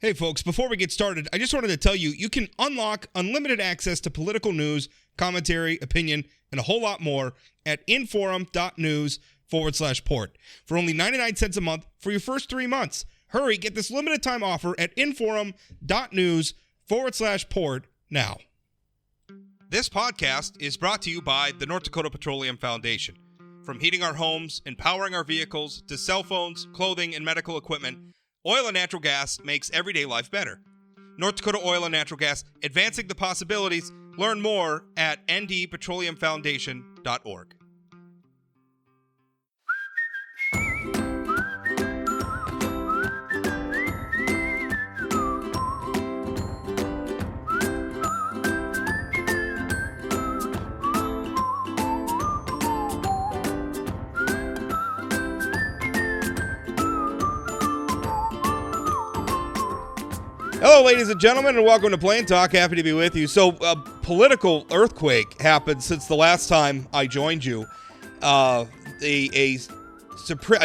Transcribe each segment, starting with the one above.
Hey folks, before we get started, I just wanted to tell you, you can unlock unlimited access to political news, commentary, opinion, and a whole lot more at inforum.news/port for only 99 cents a month for your first 3 months. Hurry, get this limited time offer at inforum.news/port now. This podcast is brought to you by the North Dakota Petroleum Foundation. From heating our homes, empowering our vehicles, to cell phones, clothing, and medical equipment, oil and natural gas makes everyday life better. North Dakota Oil and Natural Gas, advancing the possibilities. Learn more at ndpetroleumfoundation.org. Hello, ladies and gentlemen, and welcome to Plain Talk. Happy to be with you. So, a political earthquake happened since the last time I joined you. A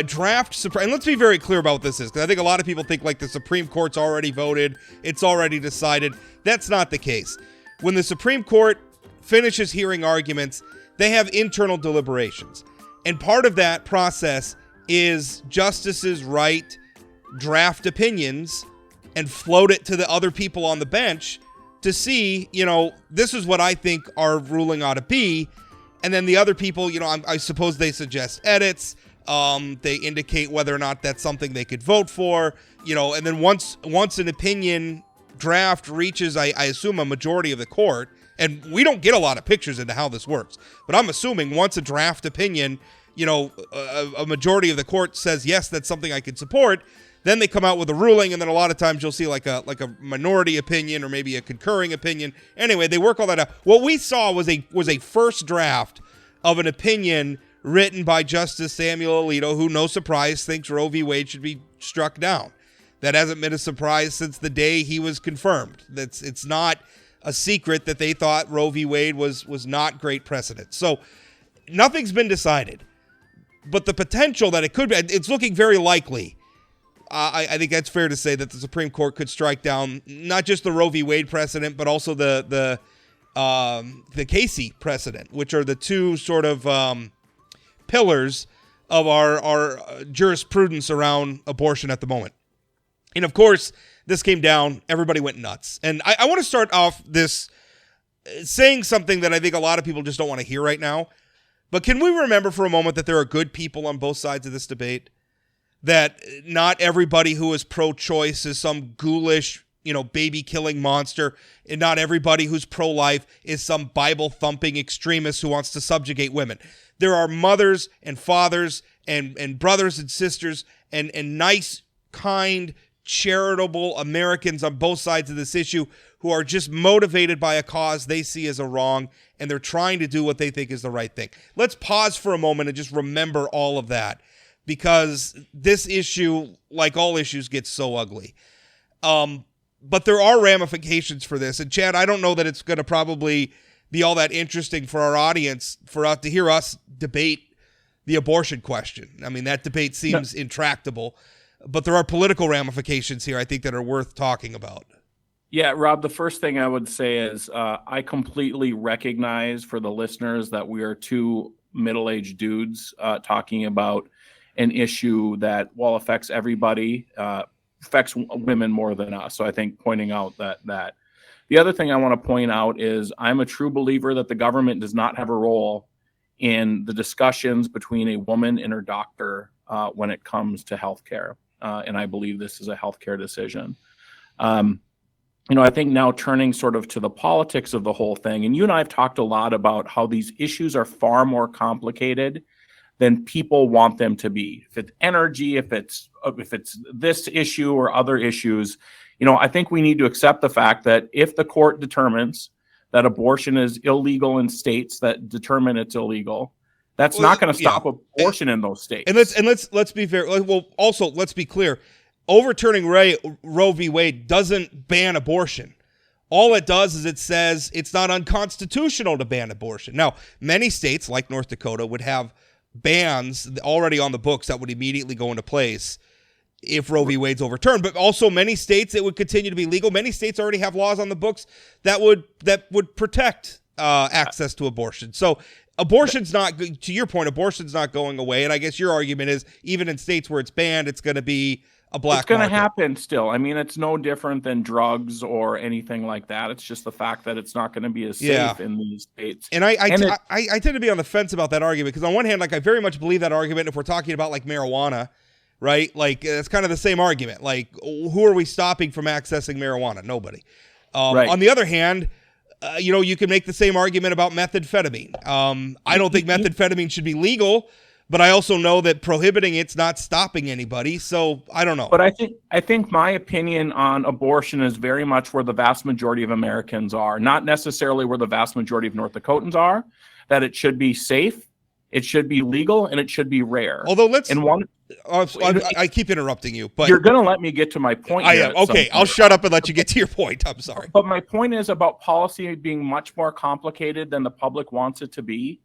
draft, and let's be very clear about what this is, because I think a lot of people think like the Supreme Court's already voted, it's already decided. That's not the case. When the Supreme Court finishes hearing arguments, they have internal deliberations. And part of that process is justices write draft opinions and float it to the other people on the bench to see, this is what I think our ruling ought to be. And then the other people, I suppose they suggest edits. They indicate whether or not that's something they could vote for, and then once an opinion draft reaches, I assume, a majority of the court, and we don't get a lot of pictures into how this works, but I'm assuming once a draft opinion, a majority of the court says, yes, that's something I could support, then they come out with a ruling, and then a lot of times you'll see like a minority opinion or maybe a concurring opinion. Anyway, they work all that out. What we saw was a first draft of an opinion written by Justice Samuel Alito, who, no surprise, thinks Roe v. Wade should be struck down. That hasn't been a surprise since the day he was confirmed. It's not a secret that they thought Roe v. Wade was not great precedent. So nothing's been decided, but the potential that it could be, it's looking very likely. I think that's fair to say that the Supreme Court could strike down not just the Roe v. Wade precedent, but also the Casey precedent, which are the two sort of pillars of our jurisprudence around abortion at the moment. And of course, this came down, everybody went nuts. And I want to start off this saying something that I think a lot of people just don't want to hear right now. But can we remember for a moment that there are good people on both sides of this debate? That not everybody who is pro-choice is some ghoulish, baby-killing monster, and not everybody who's pro-life is some Bible-thumping extremist who wants to subjugate women. There are mothers and fathers and brothers and sisters and nice, kind, charitable Americans on both sides of this issue who are just motivated by a cause they see as a wrong, and they're trying to do what they think is the right thing. Let's pause for a moment and just remember all of that, because this issue, like all issues, gets so ugly. But there are ramifications for this. And Chad, I don't know that it's going to probably be all that interesting for our audience to hear us debate the abortion question. I mean, that debate seems intractable. But there are political ramifications here, I think, that are worth talking about. Yeah, Rob, the first thing I would say is I completely recognize for the listeners that we are two middle-aged dudes talking about an issue that, while affects everybody, affects women more than us. So I think pointing out that. The other thing I want to point out is I'm a true believer that the government does not have a role in the discussions between a woman and her doctor when it comes to healthcare. And I believe this is a healthcare decision. I think now turning sort of to the politics of the whole thing, and you and I have talked a lot about how these issues are far more complicated than people want them to be. If it's energy, if it's this issue or other issues, I think we need to accept the fact that if the court determines that abortion is illegal in states that determine it's illegal, that's not going to stop abortion in those states. And let's be fair. Well, also let's be clear. Overturning Roe v. Wade doesn't ban abortion. All it does is it says it's not unconstitutional to ban abortion. Now, many states like North Dakota would have bans already on the books that would immediately go into place if Roe v. Wade's overturned. But also many states, it would continue to be legal. Many states already have laws on the books that would protect access to abortion. So abortion's not, to your point, abortion's not going away. And I guess your argument is even in states where it's banned, it's going to be a black It's going to market. happen still. I mean, it's no different than drugs or anything like that. It's just the fact that it's not going to be as safe in these states. And I tend to be on the fence about that argument because on one hand, like I very much believe that argument if we're talking about like marijuana, right? Like it's kind of the same argument. Like who are we stopping from accessing marijuana? Nobody. Right. On the other hand, you can make the same argument about methamphetamine. I don't think methamphetamine should be legal, but I also know that prohibiting it's not stopping anybody. So I don't know. But I think my opinion on abortion is very much where the vast majority of Americans are, not necessarily where the vast majority of North Dakotans are, that it should be safe, it should be legal, and it should be rare. Although I keep interrupting you, but you're going to let me get to my point. I am. Okay, I'll shut up and let you get to your point. I'm sorry. But my point is about policy being much more complicated than the public wants it to be.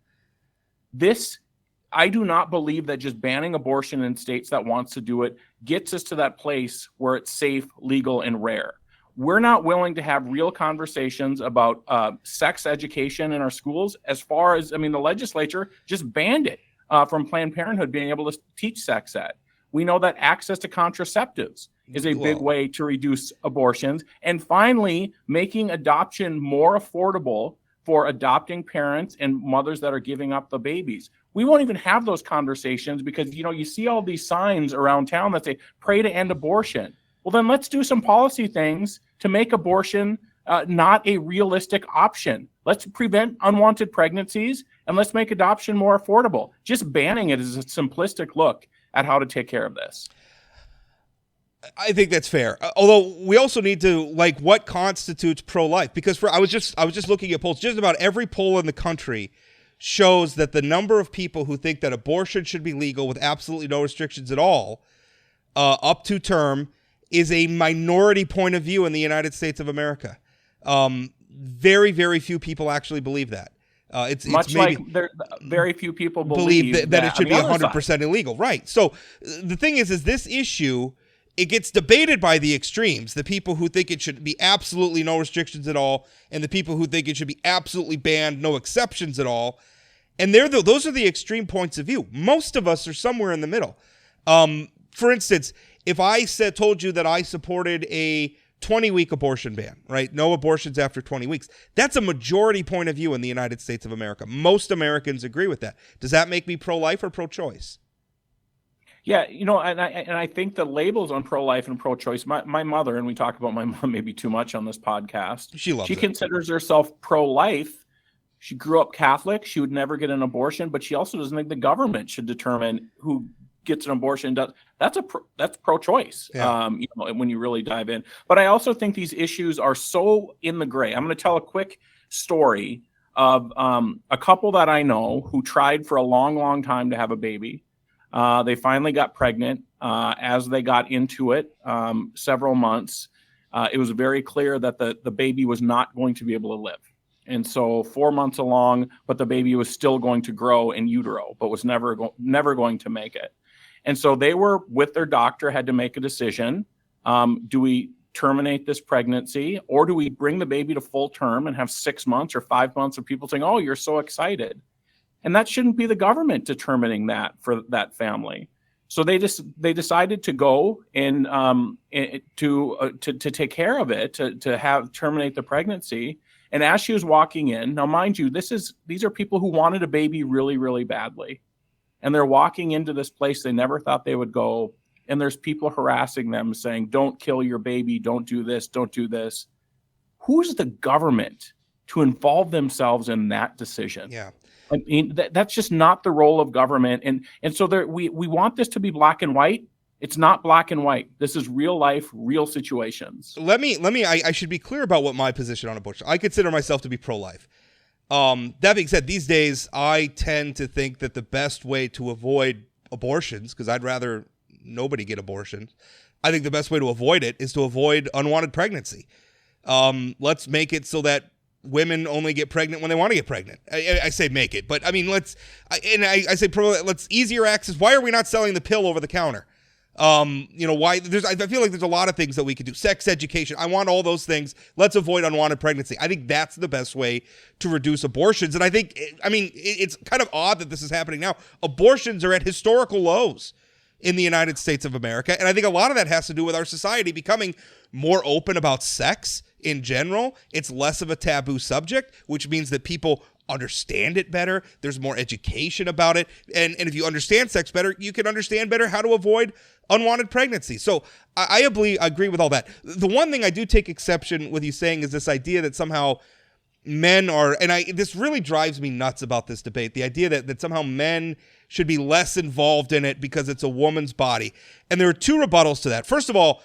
I do not believe that just banning abortion in states that wants to do it gets us to that place where it's safe, legal, and rare. We're not willing to have real conversations about sex education in our schools. As far as, the legislature just banned it from Planned Parenthood being able to teach sex ed. We know that access to contraceptives is a big way to reduce abortions. And finally, making adoption more affordable for adopting parents and mothers that are giving up the babies. We won't even have those conversations because, you see all these signs around town that say, pray to end abortion. Well, then let's do some policy things to make abortion not a realistic option. Let's prevent unwanted pregnancies and let's make adoption more affordable. Just banning it is a simplistic look at how to take care of this. I think that's fair. Although we also need to what constitutes pro-life, because I was just looking at polls. Just about every poll in the country shows that the number of people who think that abortion should be legal with absolutely no restrictions at all, up to term, is a minority point of view in the United States of America. Very, very few people actually believe that. It's very few people believe that it should be 100% illegal. Right. So the thing is this issue, it gets debated by the extremes, the people who think it should be absolutely no restrictions at all, and the people who think it should be absolutely banned, no exceptions at all. And those are the extreme points of view. Most of us are somewhere in the middle. For instance, if I told you that I supported a 20-week abortion ban, right? No abortions after 20 weeks. That's a majority point of view in the United States of America. Most Americans agree with that. Does that make me pro-life or pro-choice? Yeah, and I think the labels on pro-life and pro-choice, my mother, and we talk about my mom maybe too much on this podcast. She considers herself pro-life. She grew up Catholic. She would never get an abortion, but she also doesn't think the government should determine who gets an abortion. That's pro-choice. Yeah. When you really dive in. But I also think these issues are so in the gray. I'm going to tell a quick story of a couple that I know who tried for a long, long time to have a baby. They finally got pregnant. As they got into it, several months, it was very clear that the baby was not going to be able to live. And so 4 months along, but the baby was still going to grow in utero, but was never going to make it. And so they were with their doctor, had to make a decision. Do we terminate this pregnancy, or do we bring the baby to full term and have 6 months or 5 months of people saying, oh, you're so excited? And that shouldn't be the government determining that for that family. So they decided to go and to take care of it, to terminate the pregnancy. And as she was walking in, now mind you, these are people who wanted a baby really, really badly. And they're walking into this place they never thought they would go. And there's people harassing them saying, don't kill your baby. Don't do this. Don't do this. Who's the government to involve themselves in that decision? Yeah. I mean, that's just not the role of government. And so we want this to be black and white. It's not black and white. This is real life, real situations. I should be clear about what my position on abortion. I consider myself to be pro-life. That being said, these days, I tend to think that the best way to avoid abortions, because I'd rather nobody get abortions, I think the best way to avoid it is to avoid unwanted pregnancy. Let's make it so that women only get pregnant when they want to get pregnant. I say make it, but I mean, let's easier access. Why are we not selling the pill over the counter? Why I feel like there's a lot of things that we could do. Sex education. I want all those things. Let's avoid unwanted pregnancy. I think that's the best way to reduce abortions. And I think, it's kind of odd that this is happening now. Abortions are at historical lows in the United States of America. And I think a lot of that has to do with our society becoming more open about sex in general. It's less of a taboo subject, which means that people understand it better. There's more education about it. And if you understand sex better, you can understand better how to avoid unwanted pregnancy. So I agree with all that. The one thing I do take exception with you saying is this idea that somehow men are, this really drives me nuts about this debate, the idea that somehow men should be less involved in it because it's a woman's body. And there are two rebuttals to that. First of all,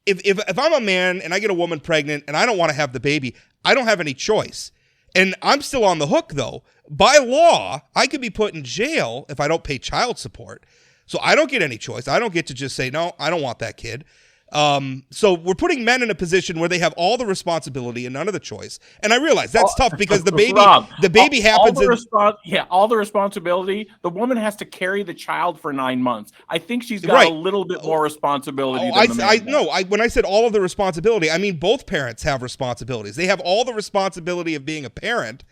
if I'm a man and I get a woman pregnant and I don't want to have the baby, I don't have any choice. And I'm still on the hook, though. By law, I could be put in jail if I don't pay child support. So I don't get any choice. I don't get to just say, no, I don't want that kid. So we're putting men in a position where they have all the responsibility and none of the choice. And I realize that's tough because the baby, Rob, happens. All the responsibility. The woman has to carry the child for 9 months. I think she's got a little bit more responsibility. When I said all of the responsibility, I mean both parents have responsibilities. They have all the responsibility of being a parent,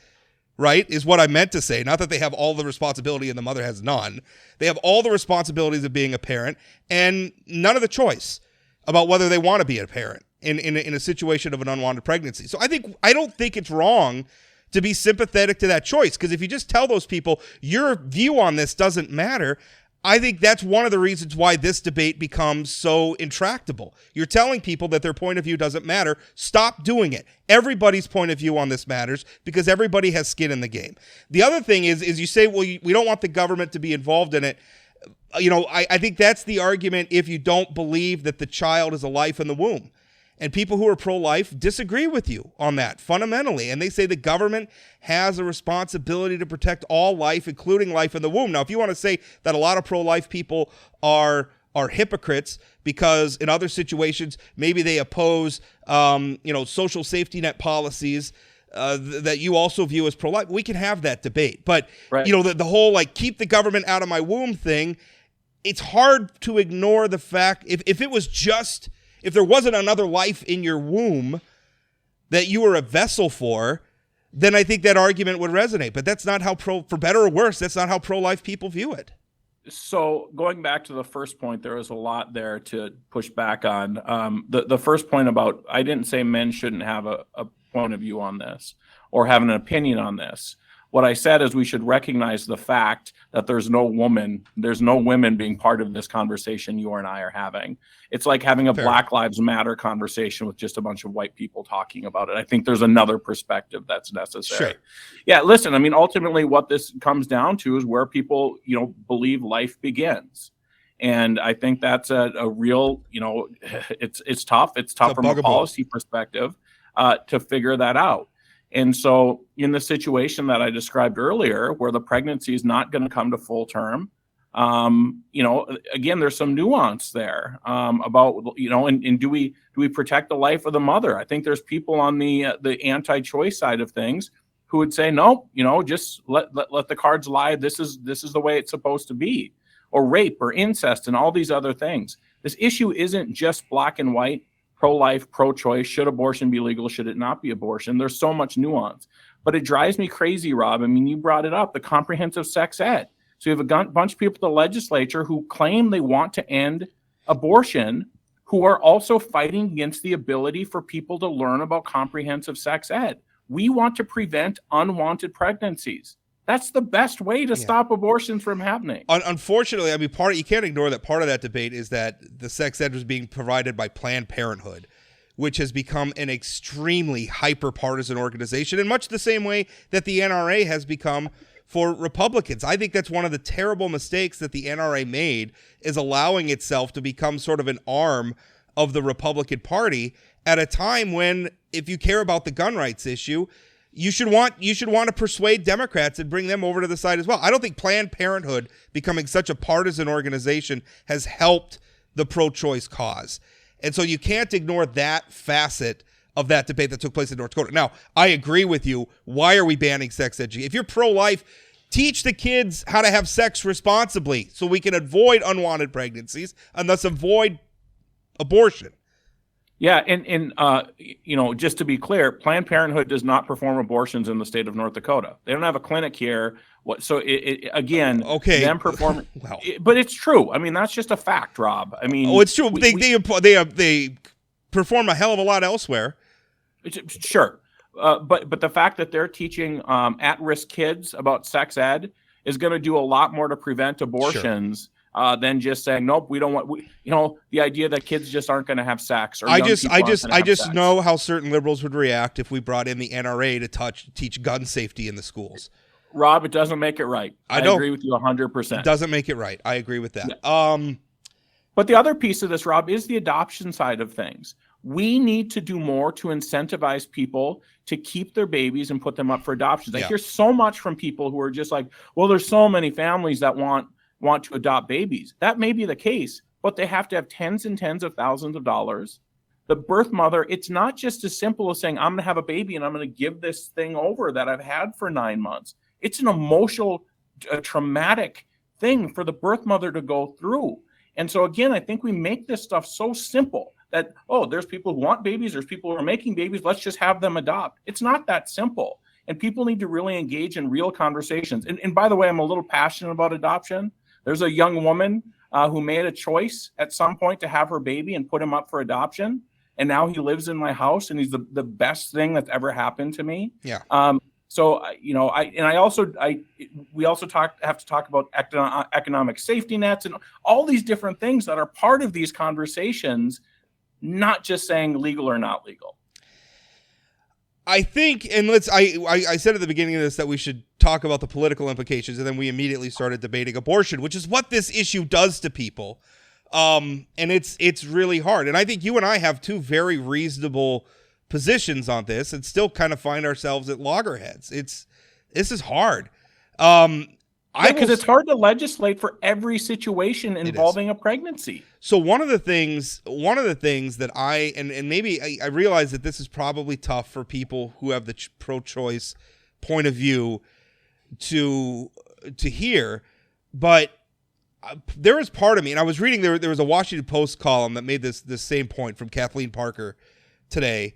right, is what I meant to say. Not that they have all the responsibility and the mother has none. They have all the responsibilities of being a parent and none of the choice about whether they want to be a parent in a situation of an unwanted pregnancy. So I don't think it's wrong to be sympathetic to that choice, because if you just tell those people your view on this doesn't matter, I think that's one of the reasons why this debate becomes so intractable. You're telling people that their point of view doesn't matter. Stop doing it. Everybody's point of view on this matters because everybody has skin in the game. The other thing is you say, well, we don't want the government to be involved in it. I think that's the argument if you don't believe that the child is a life in the womb. And people who are pro-life disagree with you on that fundamentally. And they say the government has a responsibility to protect all life, including life in the womb. Now, if you want to say that a lot of pro-life people are hypocrites because in other situations, maybe they oppose, social safety net policies that you also view as pro-life, we can have that debate. But, right. The whole keep the government out of my womb thing, it's hard to ignore the fact if there wasn't another life in your womb that you were a vessel for, then I think that argument would resonate. But that's not how for better or worse, that's not how pro-life people view it. So going back to the first point, there was a lot there to push back on. The first point about, I didn't say men shouldn't have a point of view on this or have an opinion on this. What I said is we should recognize the fact that there's no women being part of this conversation you and I are having. It's like having a Black Lives Matter conversation with just a bunch of white people talking about it. I think there's another perspective that's necessary. Sure. Yeah, listen, ultimately what this comes down to is where people, believe life begins. And I think that's a real, it's tough. It's tough from a policy perspective to figure that out. And so in the situation that I described earlier, where the pregnancy is not going to come to full term, again, there's some nuance there about, and do we protect the life of the mother? I think there's people on the anti-choice side of things who would say, no, just let the cards lie. This is the way it's supposed to be, or rape or incest and all these other things. This issue isn't just black and white. Pro-life, pro-choice, should abortion be legal, should it not be abortion? There's so much nuance. But it drives me crazy, Rob. You brought it up, the comprehensive sex ed. So you have a bunch of people at the legislature who claim they want to end abortion, who are also fighting against the ability for people to learn about comprehensive sex ed. We want to prevent unwanted pregnancies. That's the best way to stop abortions from happening. Unfortunately, you can't ignore that part of that debate is that the sex ed was being provided by Planned Parenthood, which has become an extremely hyper-partisan organization in much the same way that the NRA has become for Republicans. I think that's one of the terrible mistakes that the NRA made, is allowing itself to become sort of an arm of the Republican Party at a time when, if you care about the gun rights issue, you should want to persuade Democrats and bring them over to the side as well. I don't think Planned Parenthood becoming such a partisan organization has helped the pro-choice cause. And so you can't ignore that facet of that debate that took place in North Dakota. Now, I agree with you. Why are we banning sex education? If you're pro-life, Teach the kids how to have sex responsibly so we can avoid unwanted pregnancies and thus avoid abortion. Yeah, and just to be clear, Planned Parenthood does not perform abortions in the state of North Dakota. They don't have a clinic here. Again, okay, them performing, well, but it's true. I mean, that's just a fact, Rob. I mean, it's true. They perform a hell of a lot elsewhere. Sure, but the fact that they're teaching at-risk kids about sex ed is going to do a lot more to prevent abortions. Sure. Than just saying nope, we don't want. The idea that kids just aren't going to have sex. Or I just know how certain liberals would react if we brought in the NRA to teach gun safety in the schools. Rob, it doesn't make it right. I agree with you 100%. It doesn't make it right. I agree with that. Yeah. But the other piece of this, Rob, is the adoption side of things. We need to do more to incentivize people to keep their babies and put them up for adoptions. I hear so much from people who are just like, well, there's so many families that want to adopt babies. That may be the case, but they have to have tens and tens of thousands of dollars. The birth mother, it's not just as simple as saying, I'm going to have a baby and I'm going to give this thing over that I've had for 9 months. It's an emotional, traumatic thing for the birth mother to go through. And so again, I think we make this stuff so simple that, there's people who want babies, there's people who are making babies, let's just have them adopt. It's not that simple. And people need to really engage in real conversations. And by the way, I'm a little passionate about adoption. There's a young woman who made a choice at some point to have her baby and put him up for adoption. And now he lives in my house and he's the best thing that's ever happened to me. Yeah. So, we also have to talk about economic safety nets and all these different things that are part of these conversations, not just saying legal or not legal. I think, and I said at the beginning of this that we should talk about the political implications, and then we immediately started debating abortion, which is what this issue does to people. And it's really hard. And I think you and I have two very reasonable positions on this and still kind of find ourselves at loggerheads. This is hard. Because it's hard to legislate for every situation involving a pregnancy. So one of the things that and maybe I realize that this is probably tough for people who have the pro-choice point of view to hear, but there is part of me, and I was reading there was a Washington Post column that made this same point from Kathleen Parker today,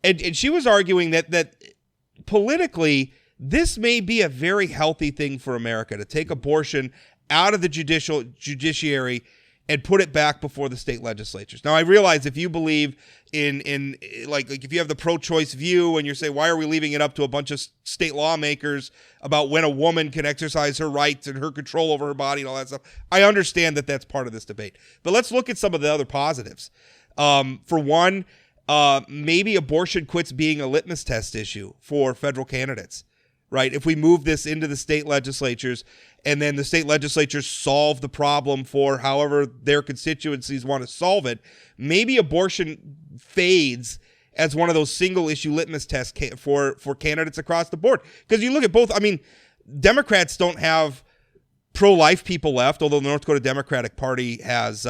and she was arguing that politically this may be a very healthy thing for America to take abortion out of the judiciary and put it back before the state legislatures. Now, I realize if you believe in like if you have the pro-choice view and you're saying, why are we leaving it up to a bunch of state lawmakers about when a woman can exercise her rights and her control over her body and all that stuff, I understand that that's part of this debate. But let's look at some of the other positives. For one, maybe abortion quits being a litmus test issue for federal candidates. Right? If we move this into the state legislatures and then the state legislatures solve the problem for however their constituencies want to solve it, maybe abortion fades as one of those single issue litmus tests for candidates across the board. Because you look at both, I mean, Democrats don't have pro-life people left, although the North Dakota Democratic Party has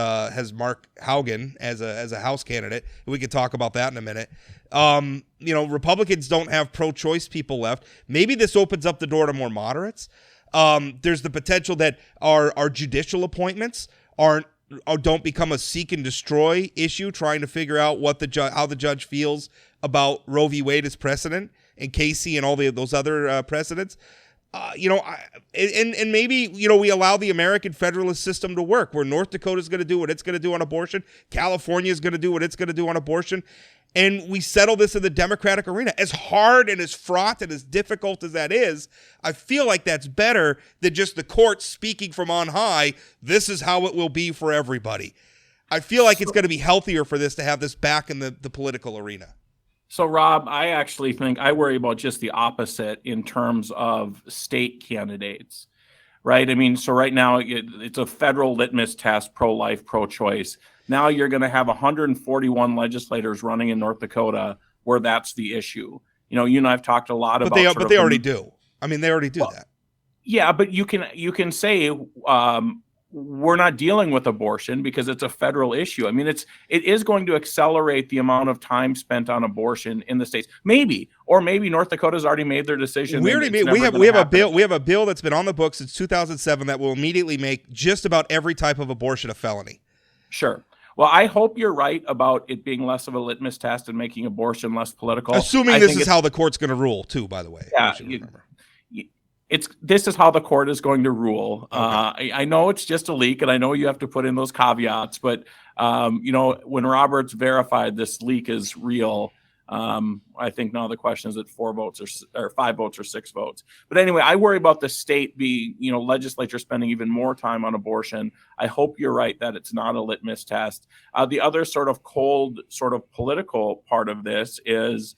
Mark Haugen as a House candidate. We could talk about that in a minute. Republicans don't have pro-choice people left. Maybe this opens up the door to more moderates. There's the potential that our judicial appointments don't become a seek and destroy issue, trying to figure out what how the judge feels about Roe v. Wade as precedent and Casey and all those other precedents. And maybe, we allow the American federalist system to work where North Dakota is going to do what it's going to do on abortion. California is going to do what it's going to do on abortion. And we settle this in the Democratic arena. As hard and as fraught and as difficult as that is, I feel like that's better than just the court speaking from on high. This is how it will be for everybody. I feel like it's going to be healthier for this to have this back in the political arena. So, Rob, I actually think I worry about just the opposite in terms of state candidates, right? I mean, so right now it's a federal litmus test, pro-life, pro-choice. Now you're going to have 141 legislators running in North Dakota where that's the issue. You and I've talked a lot about. But they already do. I mean, they already do that. Yeah, but you can say we're not dealing with abortion because it's a federal issue. I mean, it is going to accelerate the amount of time spent on abortion in the states. Maybe North Dakota's already made their decision. We have a bill that's been on the books since 2007 that will immediately make just about every type of abortion a felony. Sure. Well, I hope you're right about it being less of a litmus test and making abortion less political. Assuming this is how the court's going to rule, too, by the way. Yeah. This is how the court is going to rule. Okay. I know it's just a leak, and I know you have to put in those caveats, but when Roberts verified this leak is real, I think now the question is at 4 votes or 5 votes or 6 votes. But anyway, I worry about the state legislature spending even more time on abortion. I hope you're right that it's not a litmus test. The other sort of cold, sort of political part of this is,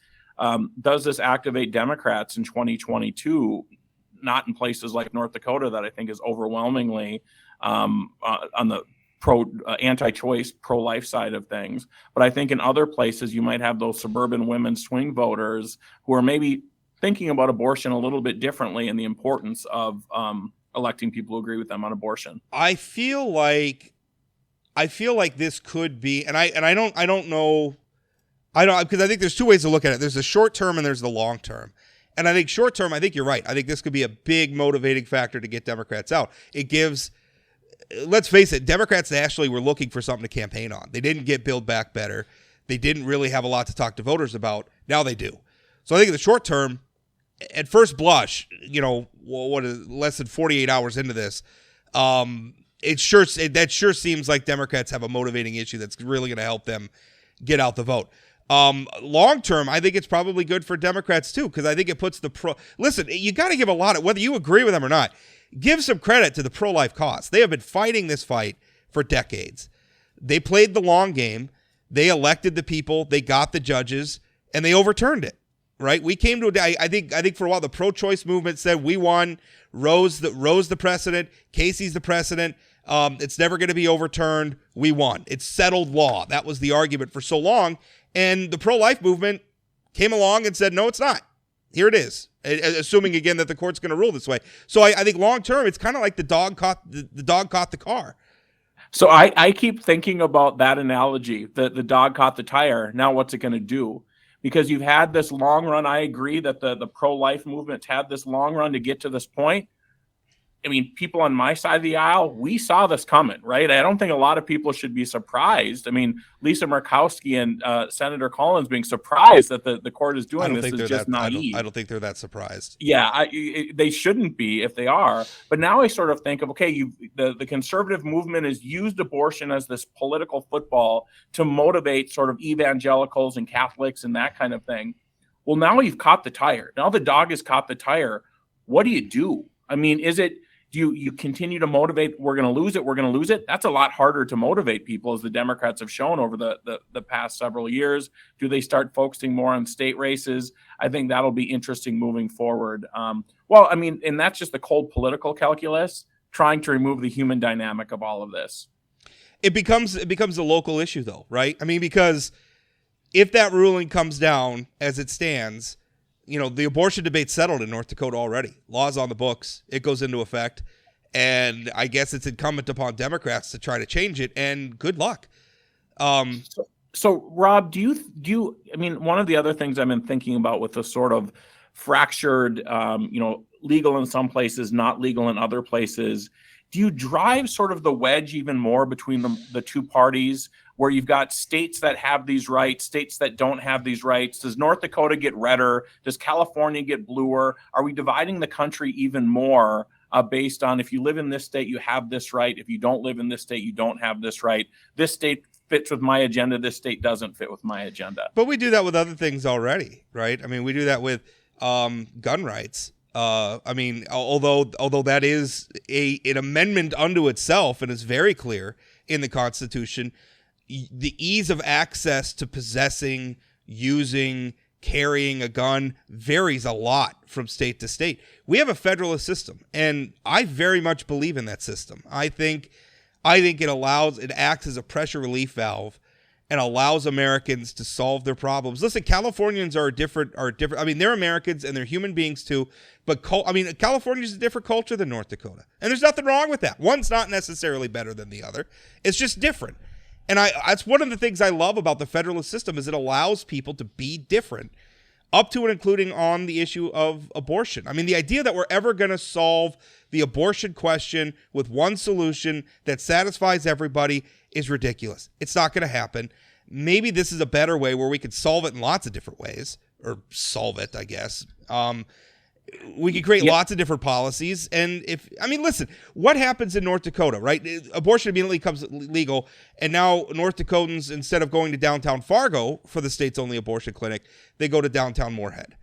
does this activate Democrats in 2022? Not in places like North Dakota that I think is overwhelmingly on the anti-choice, pro-life side of things. But I think in other places you might have those suburban women swing voters who are maybe thinking about abortion a little bit differently and the importance of electing people who agree with them on abortion. I feel like this could be, and I don't know, because I think there's two ways to look at it. There's the short term and there's the long term. And I think short term, I think you're right. I think this could be a big motivating factor to get Democrats out. It gives, let's face it, Democrats nationally were looking for something to campaign on. They didn't get Build Back Better. They didn't really have a lot to talk to voters about. Now they do. So I think in the short term, at first blush, what is less than 48 hours into this, that sure seems like Democrats have a motivating issue that's really going to help them get out the vote. Long term, I think it's probably good for Democrats too, because I think it puts listen, you got to give a lot of, whether you agree with them or not, give some credit to the pro-life cause. They have been fighting this fight for decades. They played the long game. They elected the people. They got the judges, and they overturned it. Right? We came to a day. I think for a while the pro-choice movement said we won. Roe's the precedent. Casey's the precedent. It's never going to be overturned. We won. It's settled law. That was the argument for so long. And the pro-life movement came along and said, no, it's not. Here it is. Assuming, again, that the court's going to rule this way. So I think long-term, it's kind of like the dog caught the car. So I keep thinking about that analogy, the dog caught the tire. Now what's it going to do? Because you've had this long run. I agree that the pro-life movement's had this long run to get to this point. I mean, people on my side of the aisle, we saw this coming, right? I don't think a lot of people should be surprised. I mean, Lisa Murkowski and Senator Collins being surprised that the court is doing this is just naive. I don't think they're that surprised. Yeah, they shouldn't be if they are. But now I sort of think of, okay, the conservative movement has used abortion as this political football to motivate sort of evangelicals and Catholics and that kind of thing. Well, now you've caught the tire. Now the dog has caught the tire. What do you do? I mean, do you continue to motivate, we're going to lose it? That's a lot harder to motivate people, as the Democrats have shown over the past several years. Do they start focusing more on state races? I think that'll be interesting moving forward. And that's just the cold political calculus, trying to remove the human dynamic of all of this. It becomes a local issue, though, right? I mean, because if that ruling comes down as it stands, the abortion debate's settled in North Dakota already. Law's on the books. It goes into effect. And I guess it's incumbent upon Democrats to try to change it, and good luck. So Rob, do you, one of the other things I've been thinking about with the sort of fractured, legal in some places, not legal in other places, do you drive sort of the wedge even more between the two parties, where you've got states that have these rights, states that don't have these rights? Does North Dakota get redder? Does California get bluer? Are we dividing the country even more based on, if you live in this state, you have this right. If you don't live in this state, you don't have this right. This state fits with my agenda. This state doesn't fit with my agenda. But we do that with other things already, right? I mean, we do that with gun rights. Although that is an amendment unto itself and is very clear in the Constitution, the ease of access to possessing, using, carrying a gun varies a lot from state to state. We have a federalist system, and I very much believe in that system. I think it acts as a pressure relief valve, and allows Americans to solve their problems. Listen, Californians are different. I mean, they're Americans and they're human beings too. But California is a different culture than North Dakota, and there's nothing wrong with that. One's not necessarily better than the other. It's just different. And that's one of the things I love about the federalist system is it allows people to be different, up to and including on the issue of abortion. I mean, the idea that we're ever going to solve the abortion question with one solution that satisfies everybody is ridiculous. It's not going to happen. Maybe this is a better way where we could solve it in lots of different ways, or solve it, I guess. We could create lots of different policies. And listen, what happens in North Dakota, right? Abortion immediately becomes legal. And now North Dakotans, instead of going to downtown Fargo for the state's only abortion clinic, they go to downtown Moorhead.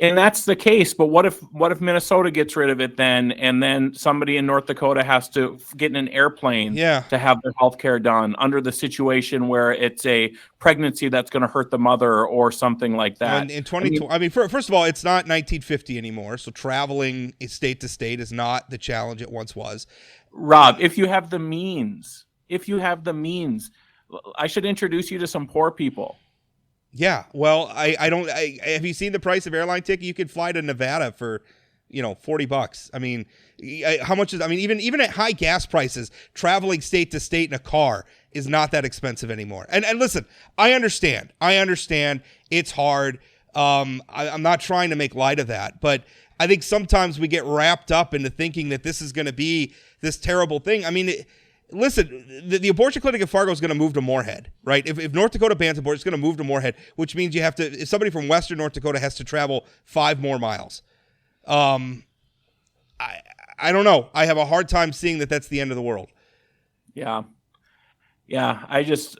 And that's the case. But what if Minnesota gets rid of it then, and then somebody in North Dakota has to get in an airplane to have their health care done under the situation where it's a pregnancy that's going to hurt the mother or something like that? And in 2020, first of all, it's not 1950 anymore. So traveling state to state is not the challenge it once was. Rob, if you have the means, I should introduce you to some poor people. Yeah, well, I don't. Have you seen the price of airline ticket? You could fly to Nevada for, $40. I mean, how much is? I mean, even at high gas prices, traveling state to state in a car is not that expensive anymore. And listen, I understand. It's hard. I'm not trying to make light of that, but I think sometimes we get wrapped up into thinking that this is going to be this terrible thing. I mean. Listen, the abortion clinic in Fargo is going to move to Moorhead, right? If North Dakota bans abortion, it's going to move to Moorhead, which means if somebody from Western North Dakota has to travel 5 more miles. I don't know. I have a hard time seeing that that's the end of the world. Yeah. I just,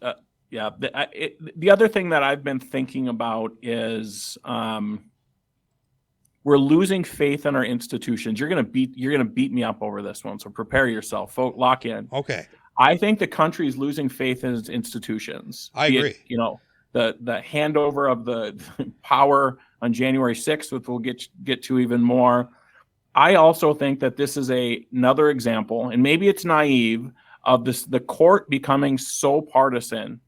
the other thing that I've been thinking about is, we're losing faith in our institutions. You're gonna beat me up over this one, so prepare yourself. Folks, lock in. Okay. I think the country is losing faith in its institutions. I agree. The handover of the power on January 6th, which we'll get to even more. I also think that this is another example, and maybe it's naive, of the court becoming so partisan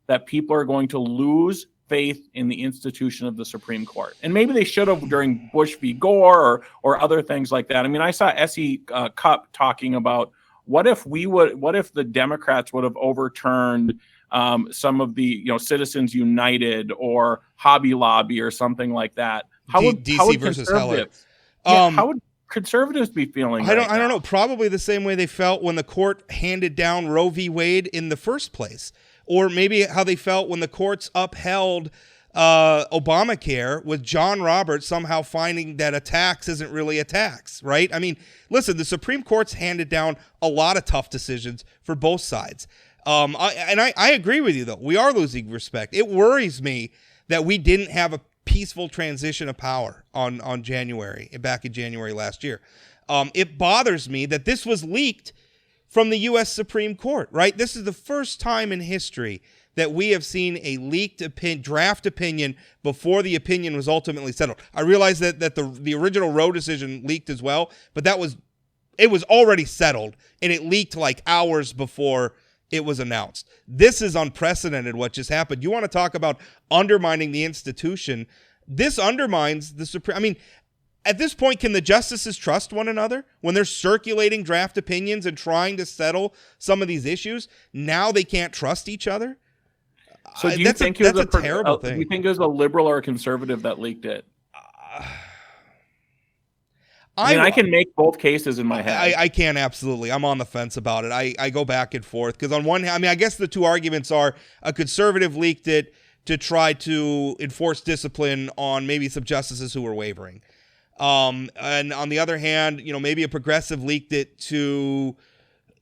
that people are going to lose faith in the institution of the Supreme Court. And maybe they should have during Bush v. Gore or other things like that. I mean, I saw S.E. Cupp talking about what if the Democrats would have overturned some of the Citizens United or Hobby Lobby or something like that. How would versus Heller. How would conservatives be feeling? I don't know. Probably the same way they felt when the court handed down Roe v. Wade in the first place. Or maybe how they felt when the courts upheld Obamacare, with John Roberts somehow finding that a tax isn't really a tax, right? I mean, listen, the Supreme Court's handed down a lot of tough decisions for both sides. I agree with you, though. We are losing respect. It worries me that we didn't have a peaceful transition of power back in January last year. It bothers me that this was leaked from the U.S. Supreme Court, right? This is the first time in history that we have seen a leaked draft opinion before the opinion was ultimately settled. I realize that the original Roe decision leaked as well, but it was already settled, and it leaked like hours before it was announced. This is unprecedented what just happened. You want to talk about undermining the institution? This undermines the Supreme. I mean, at this point, can the justices trust one another when they're circulating draft opinions and trying to settle some of these issues? Now they can't trust each other. So do you think that's a terrible thing? Do you think it was a liberal or a conservative that leaked it? I can make both cases in my head. I can, absolutely. I'm on the fence about it. I go back and forth because on one hand, I guess the two arguments are a conservative leaked it to try to enforce discipline on maybe some justices who were wavering. And on the other hand, maybe a progressive leaked it to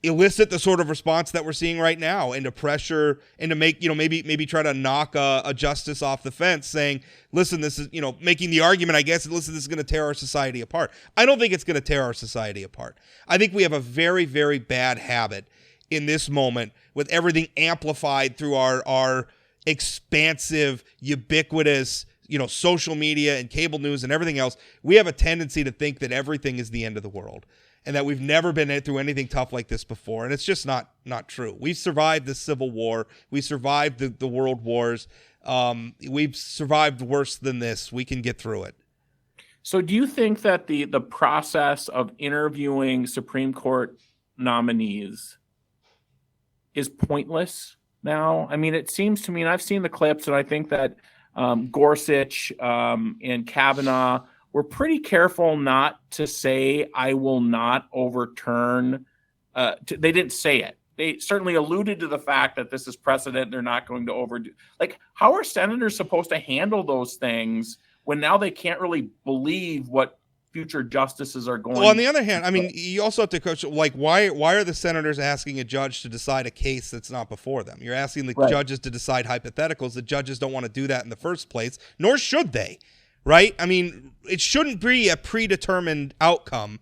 elicit the sort of response that we're seeing right now, and to pressure and to make, maybe try to knock a justice off the fence, saying, listen, this is, making the argument, I guess, listen, this is going to tear our society apart. I don't think it's going to tear our society apart. I think we have a very, very bad habit in this moment with everything amplified through our expansive, ubiquitous, social media and cable news and everything else. We have a tendency to think that everything is the end of the world. and that we've never been through anything tough like this before. And it's just not true. We survived the Civil War. We survived the world wars. We've survived worse than this. We can get through it. So do you think that the process of interviewing Supreme Court nominees is pointless now? I mean, it seems to me, and I've seen the clips, and I think that Gorsuch and Kavanaugh were pretty careful not to say, I will not overturn. They didn't say it. They certainly alluded to the fact that this is precedent. They're not going to overdo. Like, how are senators supposed to handle those things when now they can't really believe what future justices are going? Well, on the other hand, I mean, you also have to coach, like, why are the senators asking a judge to decide a case that's not before them? You're asking the judges to decide hypotheticals. The judges don't want to do that in the first place, nor should they, right? I mean, it shouldn't be a predetermined outcome.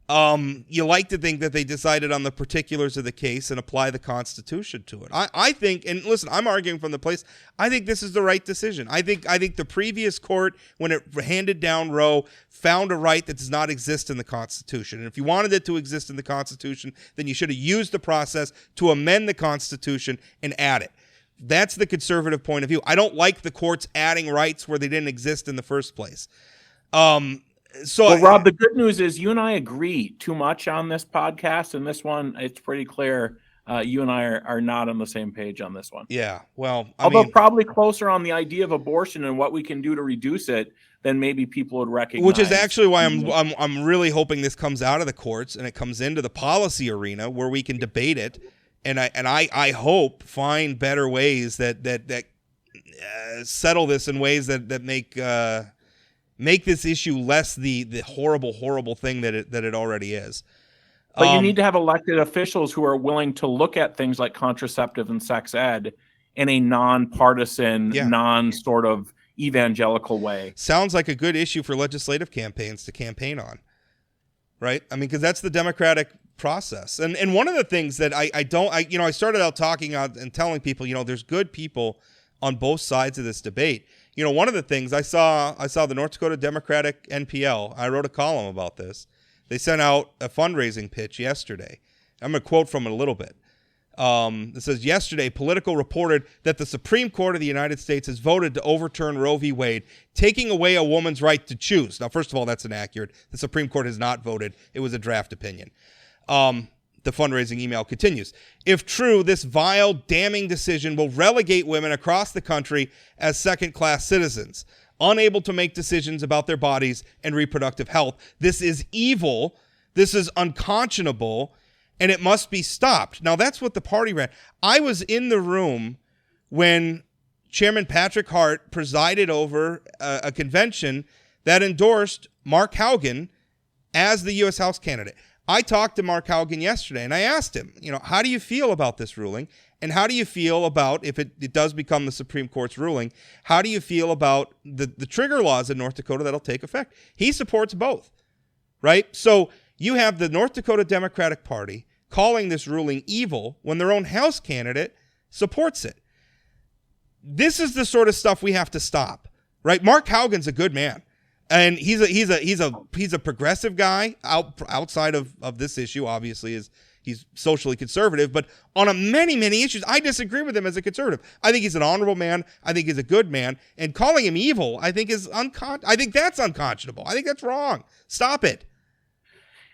You like to think that they decided on the particulars of the case and apply the Constitution to it. I think, and listen, I'm arguing from the place, I think this is the right decision. I think the previous court, when it handed down Roe, found a right that does not exist in the Constitution. And if you wanted it to exist in the Constitution, then you should have used the process to amend the Constitution and add it. That's the conservative point of view. I don't like the courts adding rights where they didn't exist in the first place. Well, Rob, the good news is you and I agree too much on this podcast, and this one, it's pretty clear you and I are not on the same page on this one. Yeah, well, although probably closer on the idea of abortion and what we can do to reduce it than maybe people would recognize. Which is actually why I'm really hoping this comes out of the courts and it comes into the policy arena where we can debate it, and I hope find better ways that settle this in ways that make this issue less the horrible thing that it already is. But you need to have elected officials who are willing to look at things like contraceptive and sex ed in a non-partisan, non-sort of evangelical way. Sounds like a good issue for legislative campaigns to campaign on, right? I mean, because that's the democratic process. And one of the things that I started out talking out and telling people, there's good people on both sides of this debate. One of the things I saw the North Dakota Democratic NPL, I wrote a column about this. They sent out a fundraising pitch yesterday. I'm going to quote from it a little bit. It says, yesterday, Politico reported that the Supreme Court of the United States has voted to overturn Roe v. Wade, taking away a woman's right to choose. Now, first of all, that's inaccurate. The Supreme Court has not voted. It was a draft opinion. The fundraising email continues. If true, this vile, damning decision will relegate women across the country as second-class citizens, unable to make decisions about their bodies and reproductive health. This is evil. This is unconscionable, and it must be stopped. Now, that's what the party ran. I was in the room when Chairman Patrick Hart presided over a convention that endorsed Mark Haugen as the U.S. House candidate. I talked to Mark Haugen yesterday, and I asked him, how do you feel about this ruling? And how do you feel about, if it does become the Supreme Court's ruling, how do you feel about the trigger laws in North Dakota that'll take effect? He supports both, right? So you have the North Dakota Democratic Party calling this ruling evil when their own House candidate supports it. This is the sort of stuff we have to stop, right? Mark Haugen's a good man. And he's a progressive guy outside of this issue. Obviously, he's socially conservative, but on many issues, I disagree with him as a conservative. I think he's an honorable man. I think he's a good man, and calling him evil, I think I think that's unconscionable. I think that's wrong. Stop it.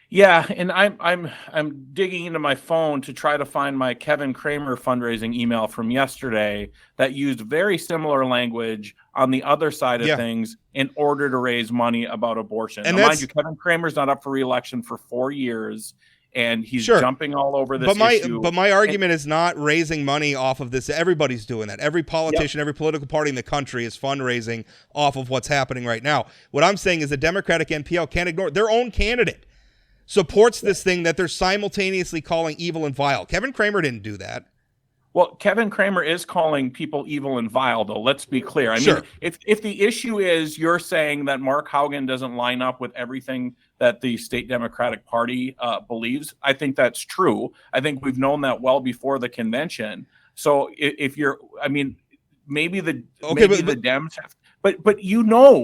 Yeah, and I'm digging into my phone to try to find my Kevin Cramer fundraising email from yesterday that used very similar language on the other side of things in order to raise money about abortion. And now, mind you, Kevin Cramer's not up for re-election for 4 years, and he's jumping all over this issue. But my argument is not raising money off of this. Everybody's doing that. Every politician, every political party in the country is fundraising off of what's happening right now. What I'm saying is the Democratic NPL can't ignore their own candidate supports this thing that they're simultaneously calling evil and vile. Kevin Cramer didn't do that. Well, Kevin Cramer is calling people evil and vile, though. Let's be clear. I mean, if the issue is you're saying that Mark Haugen doesn't line up with everything that the state Democratic Party believes, I think that's true. I think we've known that well before the convention. So if you're, I mean, maybe the Dems have, but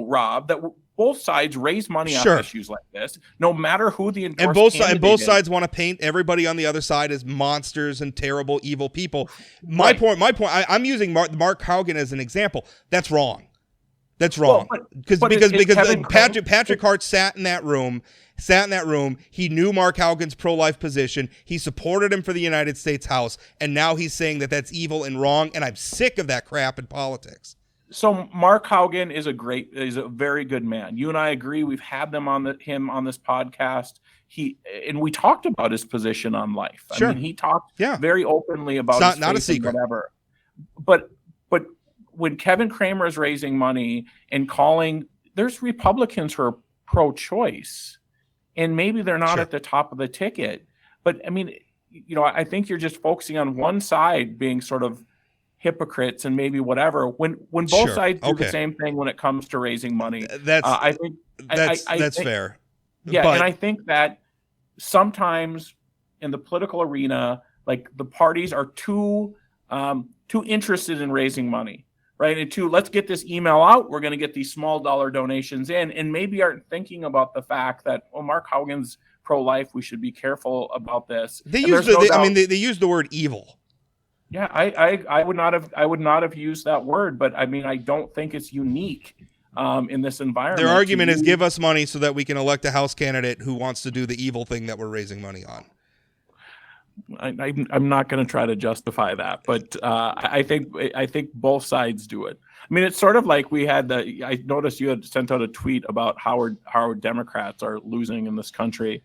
Rob, that both sides raise money Sure. on issues like this, no matter who the endorsed and both candidate sides want to paint everybody on the other side as monsters and terrible, evil people. My point. I'm using Mark Haugen as an example. That's wrong. That's wrong. Because Patrick Hart sat in that room. He knew Mark Haugen's pro-life position. He supported him for the United States House, and now he's saying that that's evil and wrong. And I'm sick of that crap in politics. So Mark Haugen is a very good man. You and I agree. We've had him on this podcast. And we talked about his position on life. Sure. I mean, he talked very openly about it's not a secret. Whatever. But when Kevin Cramer is raising money and there's Republicans who are pro-choice, and maybe they're not at the top of the ticket. But I mean, I think you're just focusing on one side being sort of hypocrites and maybe whatever. When both sides do the same thing when it comes to raising money, I think that's fair. Yeah, and I think that sometimes in the political arena, like the parties are too interested in raising money. Right. And let's get this email out. We're going to get these small dollar donations in, and maybe aren't thinking about the fact that, Mark Haugen's pro-life. We should be careful about this. They use they use the word evil. Yeah, I would not have used that word, but I mean, I don't think it's unique in this environment. Their argument is give us money so that we can elect a House candidate who wants to do the evil thing that we're raising money on. I'm not going to try to justify that, but I think both sides do it. I mean, it's sort of like I noticed you had sent out a tweet about how Democrats are losing in this country,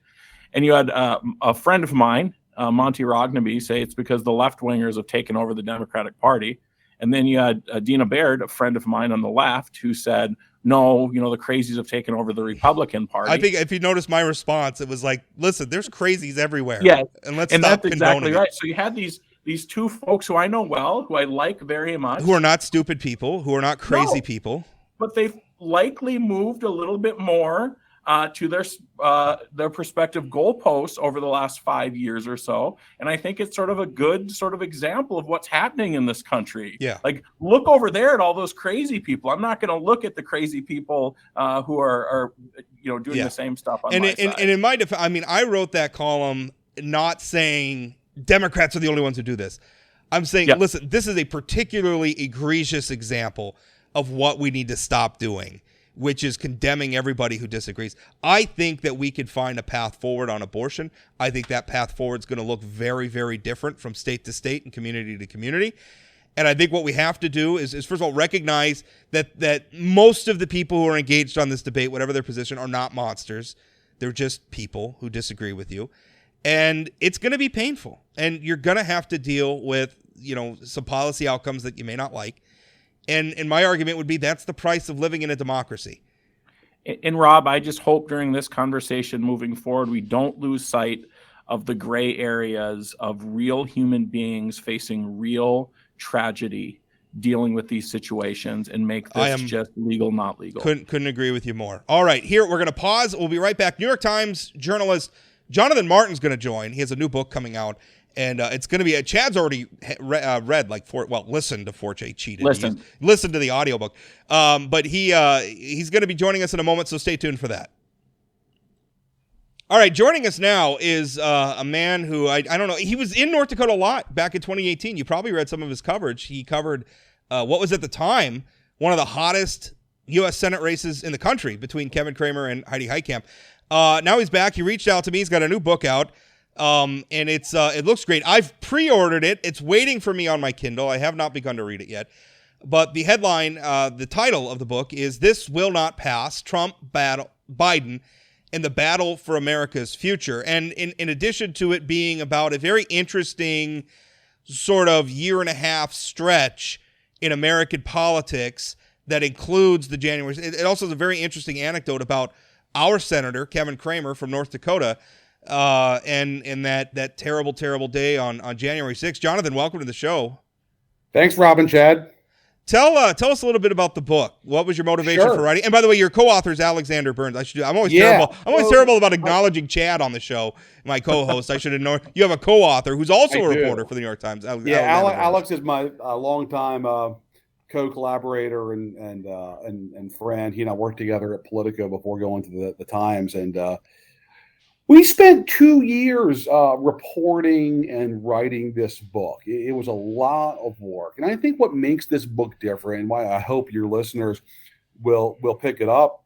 and you had a friend of mine, Monty Rognaby, say it's because the left-wingers have taken over the Democratic Party, and then you had Dina Baird, a friend of mine on the left, who said, no, the crazies have taken over the Republican Party. I think if you notice my response, it was like, listen, there's crazies everywhere. Yeah, and that's exactly right. So you had these two folks who I know well, who I like very much. Who are not stupid people, who are not crazy people. But they've likely moved a little bit more to their prospective goalposts over the last 5 years or so. And I think it's sort of a good sort of example of what's happening in this country. Yeah. Like, look over there at all those crazy people. I'm not going to look at the crazy people who are doing the same stuff on my side. And in my defense, I mean, I wrote that column not saying Democrats are the only ones who do this. I'm saying, listen, this is a particularly egregious example of what we need to stop doing, which is condemning everybody who disagrees. I think that we could find a path forward on abortion. I think that path forward is going to look very, very different from state to state and community to community. And I think what we have to do is first of all, recognize that most of the people who are engaged on this debate, whatever their position, are not monsters. They're just people who disagree with you. And it's going to be painful. And you're going to have to deal with, some policy outcomes that you may not like. And my argument would be that's the price of living in a democracy. And Rob, I just hope during this conversation moving forward, we don't lose sight of the gray areas of real human beings facing real tragedy, dealing with these situations, and make this just legal, not legal. Couldn't agree with you more. All right, here we're going to pause. We'll be right back. New York Times journalist Jonathan Martin's going to join. He has a new book coming out. And it's going to be Chad's already read listened to Forte Cheated. Listen to the audiobook. But he's going to be joining us in a moment, so stay tuned for that. All right, joining us now is a man who I don't know. He was in North Dakota a lot back in 2018. You probably read some of his coverage. He covered what was at the time one of the hottest U.S. Senate races in the country between Kevin Cramer and Heidi Heitkamp. Now he's back. He reached out to me. He's got a new book out. And it looks great. I've pre-ordered it. It's waiting for me on my Kindle. I have not begun to read it yet. But the headline, the title of the book is "This Will Not Pass: Trump, Biden, and the Battle for America's Future." And in addition to it being about a very interesting sort of year-and-a-half stretch in American politics that includes the January, it also is a very interesting anecdote about our senator, Kevin Cramer from North Dakota, and that terrible day on January 6th. Jonathan, welcome to the show. Thanks, Rob and Chad. Tell us a little bit about the book. What was your motivation for writing? And by the way, your co-author is Alexander Burns. I'm always terrible about acknowledging Chad on the show, my co-host. I should have known. You have a co-author who's also a reporter for the New York Times. Alex is my longtime co-collaborator and friend. He and I worked together at Politico before going to the Times, and we spent 2 years reporting and writing this book. It was a lot of work, and I think what makes this book different, and why I hope your listeners will pick it up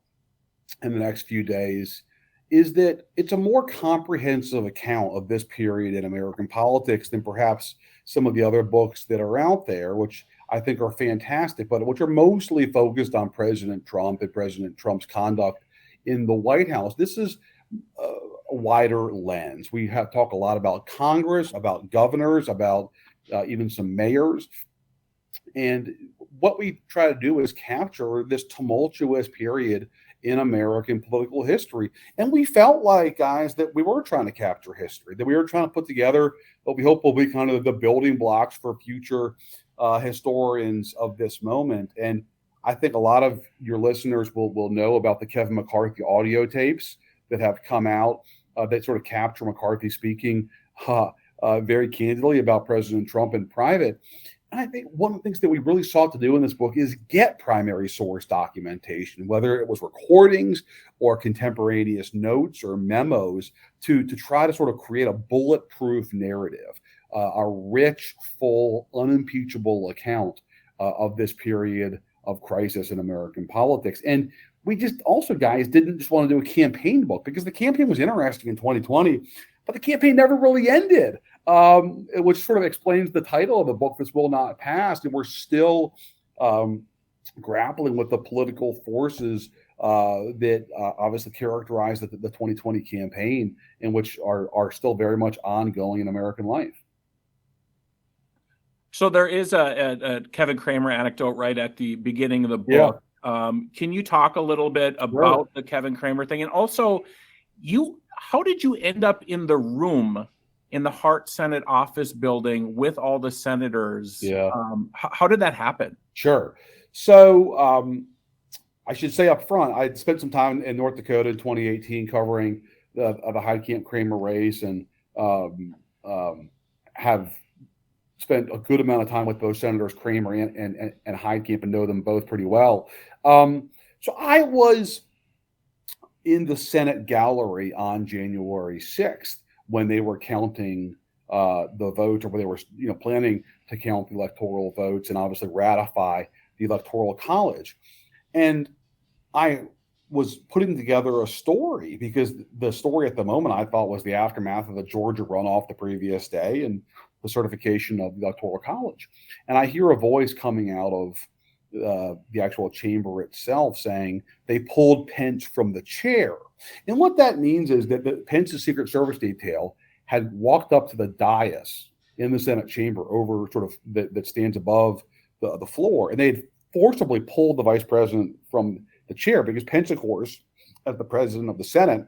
in the next few days, is that it's a more comprehensive account of this period in American politics than perhaps some of the other books that are out there, which I think are fantastic, but which are mostly focused on President Trump and President Trump's conduct in the White House. This is a wider lens. We have talked a lot about Congress, about governors, about even some mayors. And what we try to do is capture this tumultuous period in American political history. And we felt like, guys, that we were trying to capture history, that we were trying to put together what we hope will be kind of the building blocks for future historians of this moment. And I think a lot of your listeners will know about the Kevin McCarthy audio tapes that have come out that sort of capture McCarthy speaking very candidly about President Trump in private. And I think one of the things that we really sought to do in this book is get primary source documentation, whether it was recordings or contemporaneous notes or memos, to try to sort of create a bulletproof narrative, a rich, full, unimpeachable account of this period of crisis in American politics. And we just also, guys, didn't just want to do a campaign book, because the campaign was interesting in 2020, but the campaign never really ended, which sort of explains the title of the book, This Will Not Pass. And we're still grappling with the political forces that obviously characterize the 2020 campaign, and which are still very much ongoing in American life. So there is a Kevin Cramer anecdote right at the beginning of the book. Yeah. Can you talk a little bit about the Kevin Cramer thing? And also, how did you end up in the room in the Hart Senate office building with all the senators? Yeah. How did that happen? Sure. So I should say up front, I spent some time in North Dakota in 2018 covering the Heitkamp Cramer race, and have spent a good amount of time with both Senators Cramer and Heitkamp, and know them both pretty well. So I was in the Senate gallery on January 6th when they were counting the votes, or when they were planning to count the electoral votes and obviously ratify the Electoral College. And I was putting together a story, because the story at the moment I thought was the aftermath of the Georgia runoff the previous day and the certification of the Electoral College. And I hear a voice coming out of the actual chamber itself saying they pulled Pence from the chair. And what that means is that Pence's Secret Service detail had walked up to the dais in the Senate chamber over sort of that stands above the floor, and they had forcibly pulled the vice president from the chair, because Pence, of course, as the president of the Senate,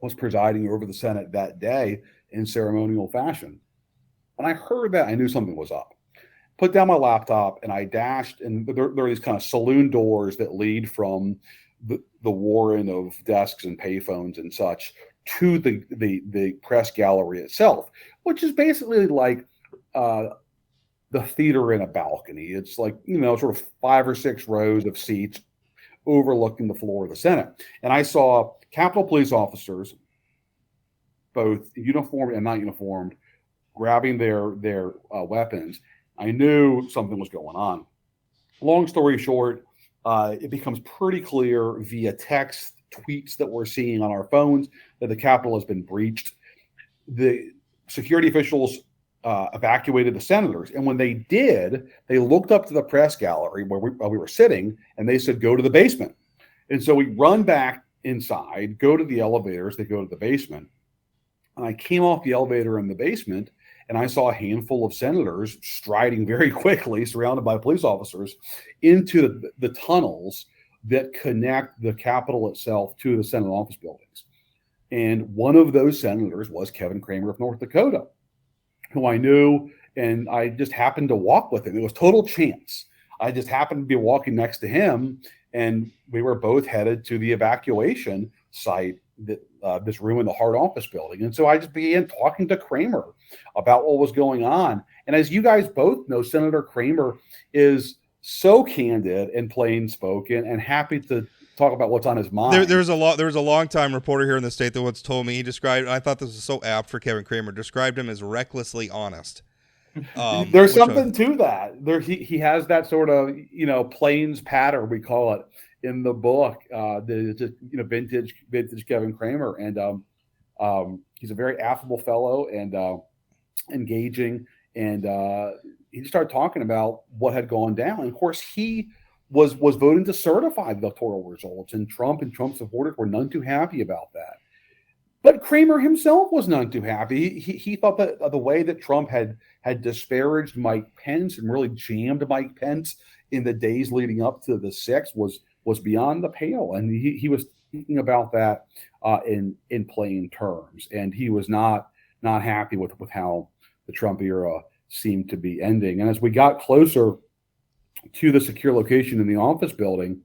was presiding over the Senate that day in ceremonial fashion. When I heard that, I knew something was up. Put down my laptop and I dashed, and there are these kind of saloon doors that lead from the warren of desks and payphones and such to the press gallery itself, which is basically like the theater in a balcony. It's like, sort of 5 or 6 rows of seats overlooking the floor of the Senate. And I saw Capitol Police officers, both uniformed and not uniformed, grabbing their weapons. I knew something was going on. Long story short, it becomes pretty clear via text, tweets that we're seeing on our phones, that the Capitol has been breached. The security officials evacuated the senators. And when they did, they looked up to the press gallery where we were sitting, and they said, go to the basement. And so we run back inside, go to the elevators, they go to the basement. And I came off the elevator in the basement, and I saw a handful of senators striding very quickly, surrounded by police officers, into the tunnels that connect the Capitol itself to the Senate office buildings. And one of those senators was Kevin Cramer of North Dakota, who I knew, and I just happened to walk with him. It was total chance. I just happened to be walking next to him, and we were both headed to the evacuation site, that this room in the Hart office building. And so I just began talking to Cramer about what was going on. And as you guys both know, Senator Cramer is so candid and plain spoken and happy to talk about what's on his mind. There was a longtime reporter here in the state that once told me, he described, I thought this was so apt for Kevin Cramer, described him as recklessly honest. There's something to that. He has that sort of, plains patter, we call it in the book, vintage Kevin Cramer. And he's a very affable fellow and engaging. And he just started talking about what had gone down. And of course, he was voting to certify the electoral results, and Trump and Trump supporters were none too happy about that. But Cramer himself was none too happy. He thought that the way that Trump had disparaged Mike Pence and really jammed Mike Pence in the days leading up to the 6th was beyond the pale. And he was thinking about that in plain terms. And he was not happy with how the Trump era seemed to be ending. And as we got closer to the secure location in the office building,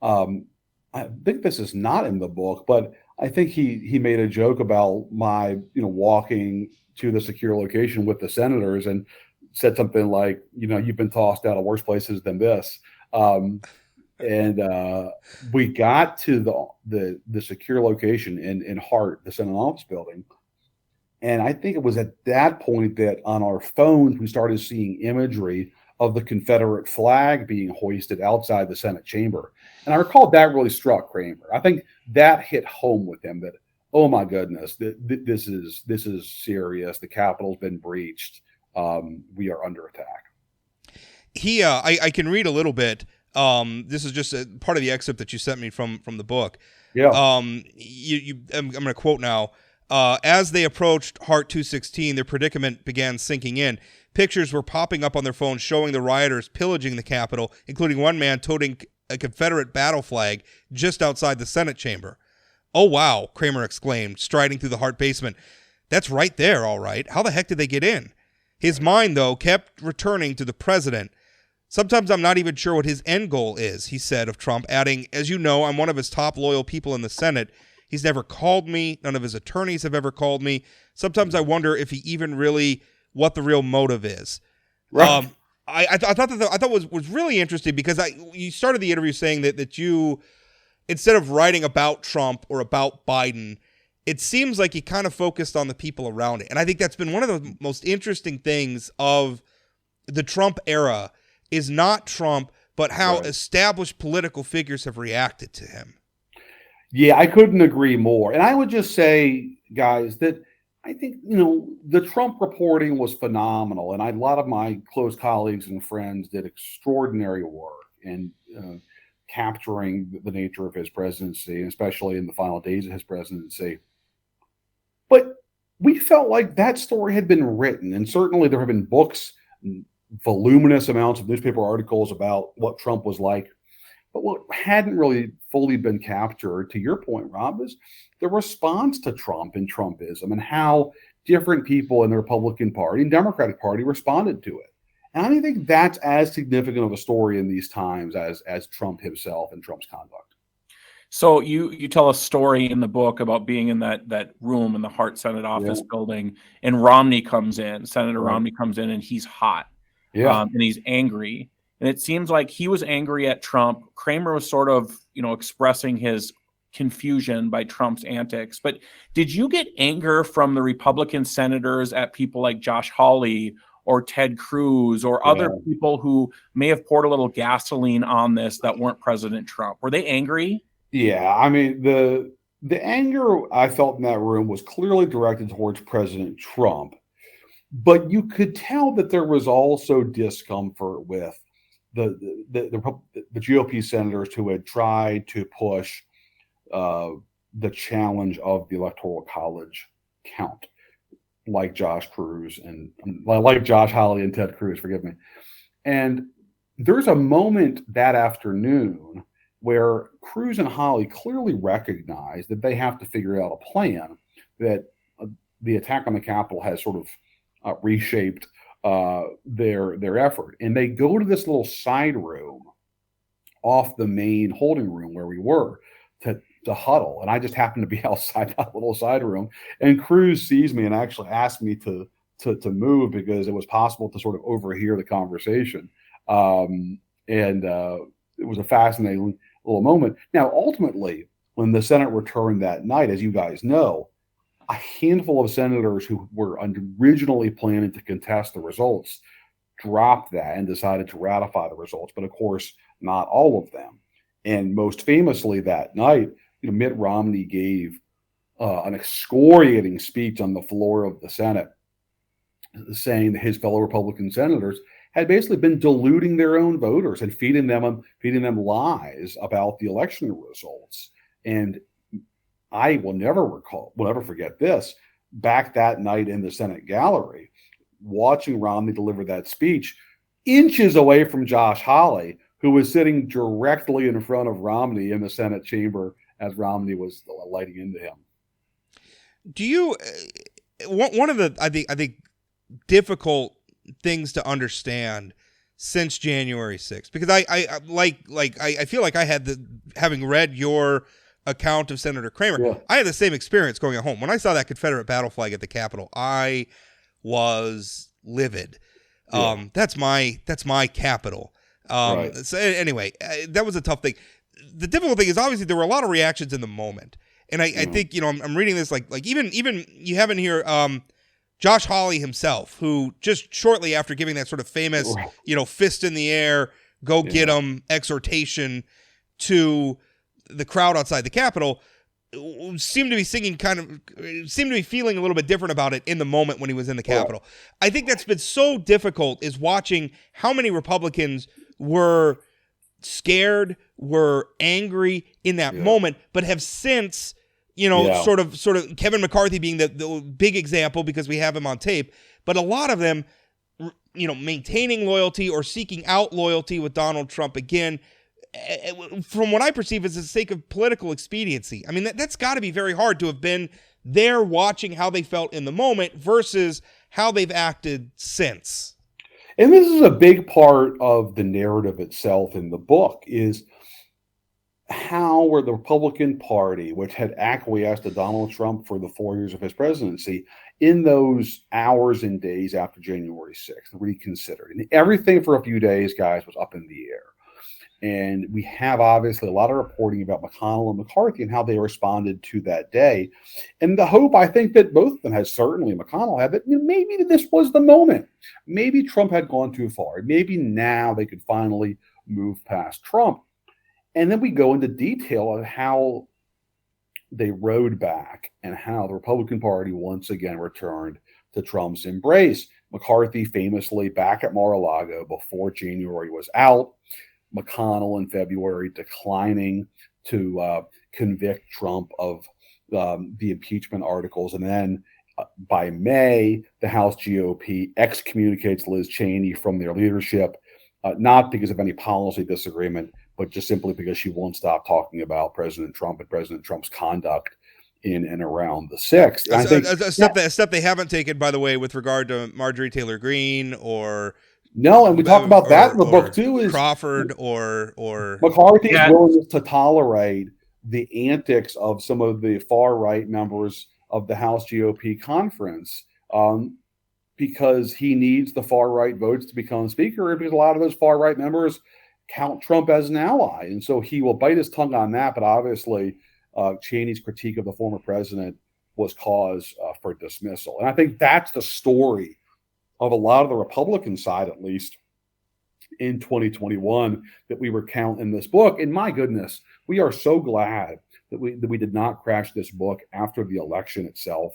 I think this is not in the book, but I think he made a joke about my walking to the secure location with the senators and said something like, you've been tossed out of worse places than this. And we got to the secure location in Hart, the Senate office building. And I think it was at that point that on our phones, we started seeing imagery of the Confederate flag being hoisted outside the Senate chamber. And I recall that really struck Cramer. I think that hit home with him that, oh my goodness, this is serious. The Capitol's been breached. We are under attack. I can read a little bit. This is just a part of the excerpt that you sent me from the book. Yeah. I'm going to quote now. As they approached Hart 216, their predicament began sinking in. Pictures were popping up on their phones showing the rioters pillaging the Capitol, including one man toting a Confederate battle flag just outside the Senate chamber. "Oh, wow," Cramer exclaimed, striding through the Hart basement. "That's right there, all right. How the heck did they get in?" His mind, though, kept returning to the president. "Sometimes I'm not even sure what his end goal is," he said of Trump, adding, "As you know, I'm one of his top loyal people in the Senate. He's never called me. None of his attorneys have ever called me. Sometimes I wonder if he even really what the real motive is." Right. I thought was really interesting because you started the interview saying that you, instead of writing about Trump or about Biden, it seems like you kind of focused on the people around it. And I think that's been one of the most interesting things of the Trump era is not Trump, but how established political figures have reacted to him. Yeah, I couldn't agree more. And I would just say, guys, that I think, the Trump reporting was phenomenal. And a lot of my close colleagues and friends did extraordinary work in capturing the nature of his presidency, especially in the final days of his presidency. But we felt like that story had been written. And certainly there have been books, voluminous amounts of newspaper articles about what Trump was like. But what hadn't really fully been captured, to your point, Rob, is the response to Trump and Trumpism and how different people in the Republican Party and Democratic Party responded to it. And I don't think that's as significant of a story in these times as Trump himself and Trump's conduct. So you tell a story in the book about being in that room in the Hart Senate office building, and Romney comes in, Senator Romney comes in, and he's hot. And he's angry. And it seems like he was angry at Trump. Cramer was sort of, expressing his confusion by Trump's antics. But did you get anger from the Republican senators at people like Josh Hawley or Ted Cruz or other people who may have poured a little gasoline on this that weren't President Trump? Were they angry? Yeah, I mean, the anger I felt in that room was clearly directed towards President Trump. But you could tell that there was also discomfort with the GOP senators who had tried to push the challenge of the Electoral College count, like Josh Cruz and like Josh Hawley and Ted Cruz, forgive me. And there's a moment that afternoon where Cruz and Hawley clearly recognize that they have to figure out a plan, that the attack on the Capitol has sort of reshaped their effort. And they go to this little side room off the main holding room where we were to huddle. And I just happened to be outside that little side room. And Cruz sees me and actually asked me to move because it was possible to sort of overhear the conversation. It was a fascinating little moment. Now, ultimately, when the Senate returned that night, as you guys know, a handful of senators who were originally planning to contest the results dropped that and decided to ratify the results. But of course, not all of them. And most famously that night, Mitt Romney gave an excoriating speech on the floor of the Senate, saying that his fellow Republican senators had basically been deluding their own voters and feeding them lies about the election results. And I will never forget this. Back that night in the Senate gallery, watching Romney deliver that speech, inches away from Josh Hawley, who was sitting directly in front of Romney in the Senate chamber as Romney was lighting into him. Do you? One of the I think difficult things to understand since January 6th, because I feel like I had having read your account of Senator Cramer, yeah. I had the same experience going home. When I saw that Confederate battle flag at the Capitol, I was livid. Yeah. That's my capital. Right. So anyway, that was a tough thing. The difficult thing is obviously there were a lot of reactions in the moment. And I think, I'm reading this like even you have in here Josh Hawley himself, who just shortly after giving that sort of famous, fist in the air, go get 'em exhortation to the crowd outside the Capitol, seemed to be feeling a little bit different about it in the moment when he was in the Capitol. I think that's been so difficult, is watching how many Republicans were scared, were angry in that moment, but have since, sort of Kevin McCarthy being the big example because we have him on tape, but a lot of them, maintaining loyalty or seeking out loyalty with Donald Trump again, from what I perceive as the sake of political expediency. I mean, that's got to be very hard to have been there watching how they felt in the moment versus how they've acted since. And this is a big part of the narrative itself in the book, is how were the Republican Party, which had acquiesced to Donald Trump for the 4 years of his presidency, in those hours and days after January 6th, reconsidered. And everything for a few days, guys, was up in the air. And we have obviously a lot of reporting about McConnell and McCarthy and how they responded to that day. And the hope, I think, that both of them had, certainly McConnell had, that maybe this was the moment. Maybe Trump had gone too far. Maybe now they could finally move past Trump. And then we go into detail on how they rode back and how the Republican Party once again returned to Trump's embrace. McCarthy famously back at Mar-a-Lago before January was out. McConnell in February declining to convict Trump of the impeachment articles. And then by May, the House GOP excommunicates Liz Cheney from their leadership, not because of any policy disagreement, but just simply because she won't stop talking about President Trump and President Trump's conduct in and around the 6th. A step they haven't taken, by the way, with regard to Marjorie Taylor Greene or... No, and we talk about that in the book too. Is Crawford or McCarthy's willingness to tolerate the antics of some of the far right members of the House GOP conference, because he needs the far right votes to become speaker, because a lot of those far right members count Trump as an ally, and so he will bite his tongue on that. But obviously, Cheney's critique of the former president was cause for dismissal, and I think that's the story of a lot of the Republican side, at least in 2021, that we recount in this book. And my goodness, we are so glad that we did not crash this book after the election itself,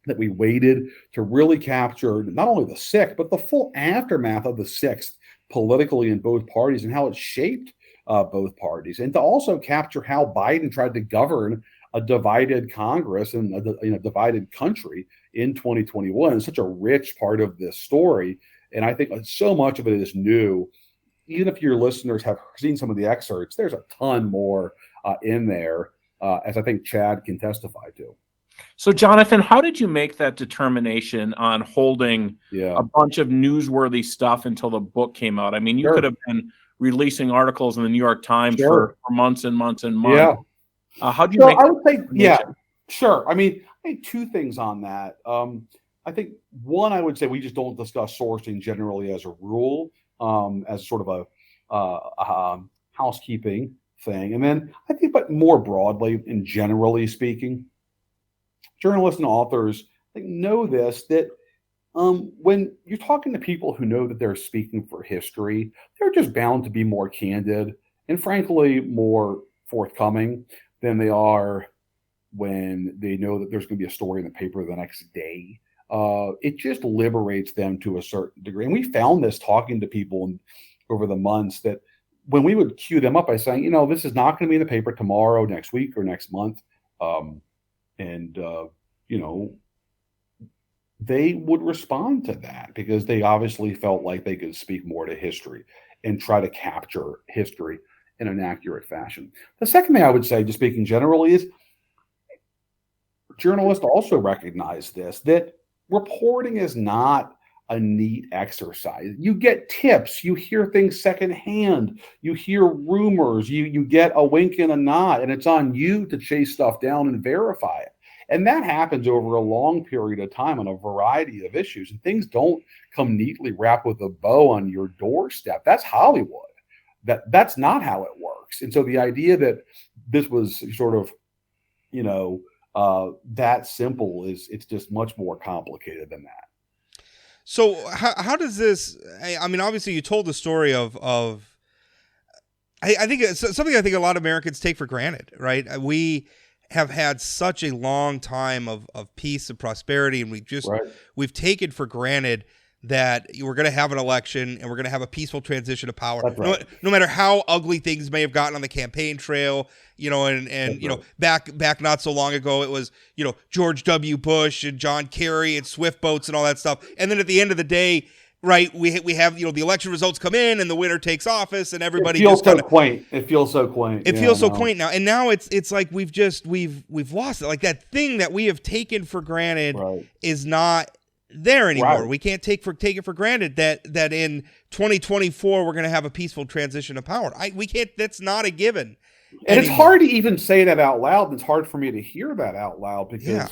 that we waited to really capture not only the 6th, but the full aftermath of the 6th politically in both parties and how it shaped both parties, and to also capture how Biden tried to govern a divided Congress and a divided country in 2021. It's such a rich part of this story. And I think so much of it is new. Even if your listeners have seen some of the excerpts, there's a ton more in there, as I think Chad can testify to. So, Jonathan, how did you make that determination on holding a bunch of newsworthy stuff until the book came out? I mean, you could have been releasing articles in the New York Times for months and months and months. Yeah. How do you make I would say, sure. I mean, I think two things on that. I think one, I would say we just don't discuss sourcing generally as a rule, as sort of a housekeeping thing. And then I think, but more broadly and generally speaking, journalists and authors, I think, know this, that when you're talking to people who know that they're speaking for history, they're just bound to be more candid and frankly more forthcoming than they are when they know that there's going to be a story in the paper the next day. It just liberates them to a certain degree. And we found this talking to people over the months, that when we would cue them up by saying, you know, this is not going to be in the paper tomorrow, next week, or next month. You know, they would respond to that because they obviously felt like they could speak more to history and try to capture history in an accurate fashion. The second thing I would say, just speaking generally, is journalists also recognize this, that reporting is not a neat exercise. You get tips, you hear things secondhand, you hear rumors, you get a wink and a nod, and it's on you to chase stuff down and verify it. And that happens over a long period of time on a variety of issues. And things don't come neatly wrapped with a bow on your doorstep. That's Hollywood. That's not how it works. And so the idea that this was sort of, you know, that simple it's just much more complicated than that. So how does this? I mean, obviously, you told the story of. I think it's something I think a lot of Americans take for granted, right? We have had such a long time of peace and prosperity, and we've taken for granted that we're going to have an election and we're going to have a peaceful transition of power. Right. No matter how ugly things may have gotten on the campaign trail, you know, and you know, back not so long ago, it was, you know, George W. Bush and John Kerry and Swift boats and all that stuff. And then at the end of the day, right, we have, you know, the election results come in and the winner takes office and everybody feels so quaint. It feels so quaint. It feels so quaint now. And now it's like we've lost it. Like that thing that we have taken for granted is not there anymore. We can't take it for granted that in 2024 we're going to have a peaceful transition of power. We can't. That's not a given. And it's hard to even say that out loud. It's hard for me to hear that out loud because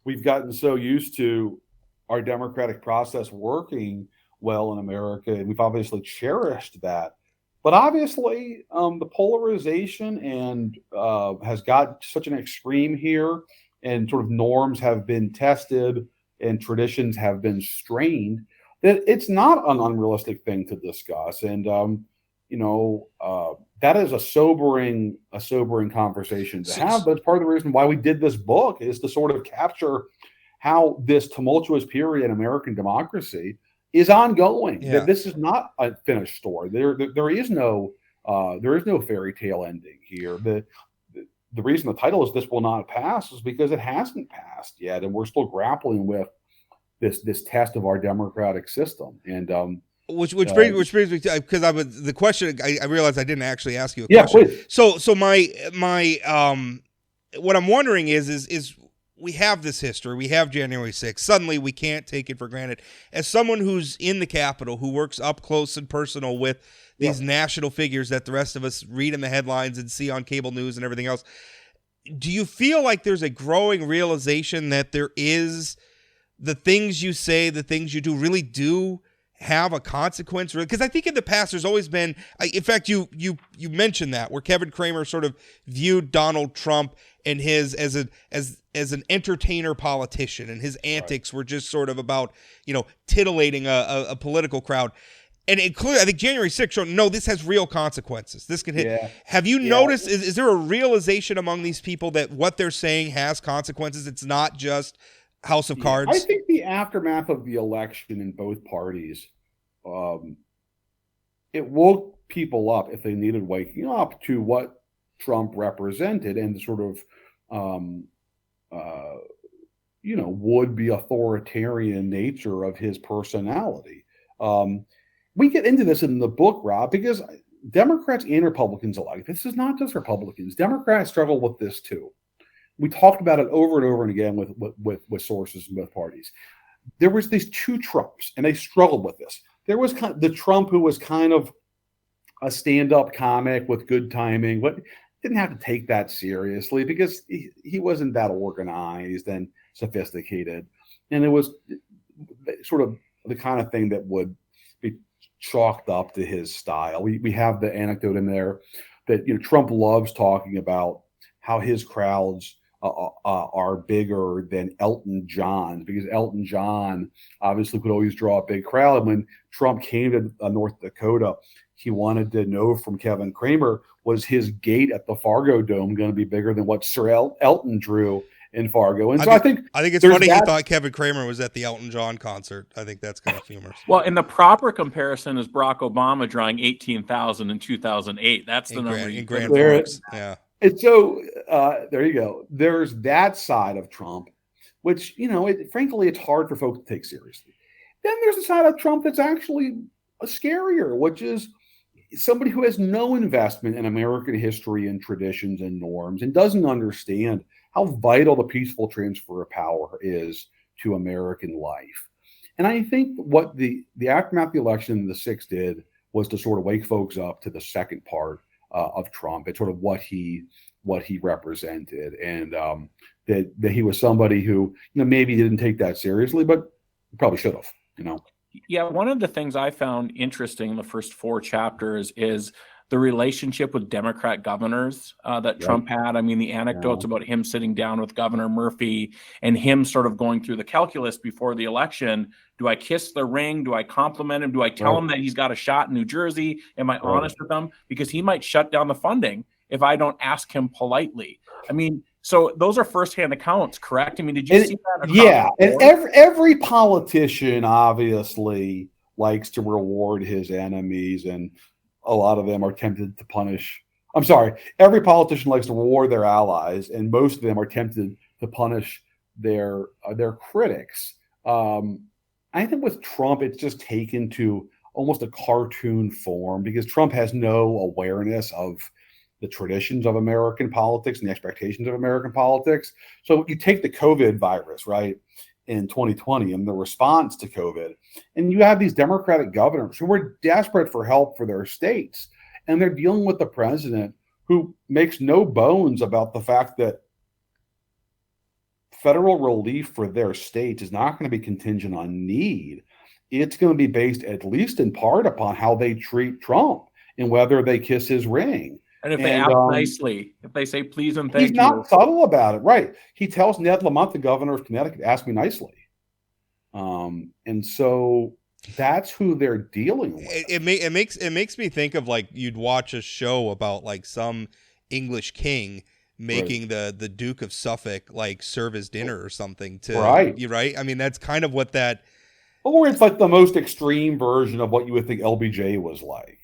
we've gotten so used to our democratic process working well in America, and we've obviously cherished that. But obviously, the polarization and has got such an extreme here, and sort of norms have been tested and traditions have been strained, that it's not an unrealistic thing to discuss. And you know, that is a sobering conversation to have. But it's part of the reason why we did this book, is to sort of capture how this tumultuous period in American democracy is ongoing. That this is not a finished story. There is no fairy tale ending here. The reason the title is "This Will Not Pass" is because it hasn't passed yet, and we're still grappling with this test of our democratic system. And which brings me to, because the question I realized I didn't actually ask you a question. Please. So my what I'm wondering is we have this history. We have January 6th. Suddenly, we can't take it for granted. As someone who's in the Capitol, who works up close and personal with these national figures that the rest of us read in the headlines and see on cable news and everything else, do you feel like there's a growing realization that there is the things you say, the things you do really do have a consequence? Because I think in the past there's always been, in fact, you mentioned that, where Kevin Cramer sort of viewed Donald Trump and his as an entertainer politician, and his antics were just sort of about, you know, titillating a political crowd. And I think January 6th showed, no, this has real consequences. This can hit. Yeah. Have you noticed, is there a realization among these people that what they're saying has consequences? It's not just House of Cards? I think the aftermath of the election in both parties, it woke people up, if they needed waking up, to what Trump represented and the sort of, would-be authoritarian nature of his personality. We get into this in the book, Rob, because Democrats and Republicans alike, this is not just Republicans. Democrats struggle with this too. We talked about it over and over and again with sources in both parties. There was these two Trumps, and they struggled with this. There was the Trump who was kind of a stand-up comic with good timing, but didn't have to take that seriously because he wasn't that organized and sophisticated. And it was sort of the kind of thing that would be chalked up to his style. We have the anecdote in there that Trump loves talking about how his crowds are bigger than Elton John's, because Elton John obviously could always draw a big crowd. And when Trump came to North Dakota, he wanted to know from Kevin Cramer, was his gate at the Fargo Dome going to be bigger than what Sir Elton drew in Fargo? And so I think it's funny he thought Kevin Cramer was at the Elton John concert. I think that's kind of humorous. Well, and the proper comparison is Barack Obama drawing 18,000 in 2008. That's the number in Grand Forks. Yeah. And so there you go. There's that side of Trump, which, frankly, it's hard for folks to take seriously. Then there's a side of Trump that's actually scarier, which is somebody who has no investment in American history and traditions and norms and doesn't understand how vital the peaceful transfer of power is to American life. And I think what the aftermath of the election in the 6th did was to sort of wake folks up to the second part of Trump. It's sort of what he represented, and that he was somebody who maybe didn't take that seriously, but probably should have. Yeah, one of the things I found interesting in the first 4 chapters is the relationship with Democrat governors that Trump had. I mean, the anecdotes about him sitting down with Governor Murphy and him sort of going through the calculus before the election. Do I kiss the ring? Do I compliment him? Do I tell him that he's got a shot in New Jersey? Am I honest with him? Because he might shut down the funding if I don't ask him politely. I mean, so those are firsthand accounts, correct? I mean, did you see that? Yeah, and every politician obviously likes to reward his enemies, and a lot of them are tempted to punish. I'm sorry, every politician likes to reward their allies, and most of them are tempted to punish their critics. I think with Trump, it's just taken to almost a cartoon form, because Trump has no awareness of the traditions of American politics and the expectations of American politics. So you take the COVID virus, right, in 2020 and the response to COVID, and you have these Democratic governors who were desperate for help for their states. And they're dealing with the president who makes no bones about the fact that federal relief for their states is not going to be contingent on need. It's going to be based, at least in part, upon how they treat Trump and whether they kiss his ring. And if they act nicely, if they say please and thank you. He's not subtle about it, right? He tells Ned Lamont, the governor of Connecticut, ask me nicely. And so that's who they're dealing with. It makes me think of, like, you'd watch a show about like some English king making the Duke of Suffolk like serve his dinner or something to right. I mean, that's kind of what that. Or it's like the most extreme version of what you would think LBJ was like.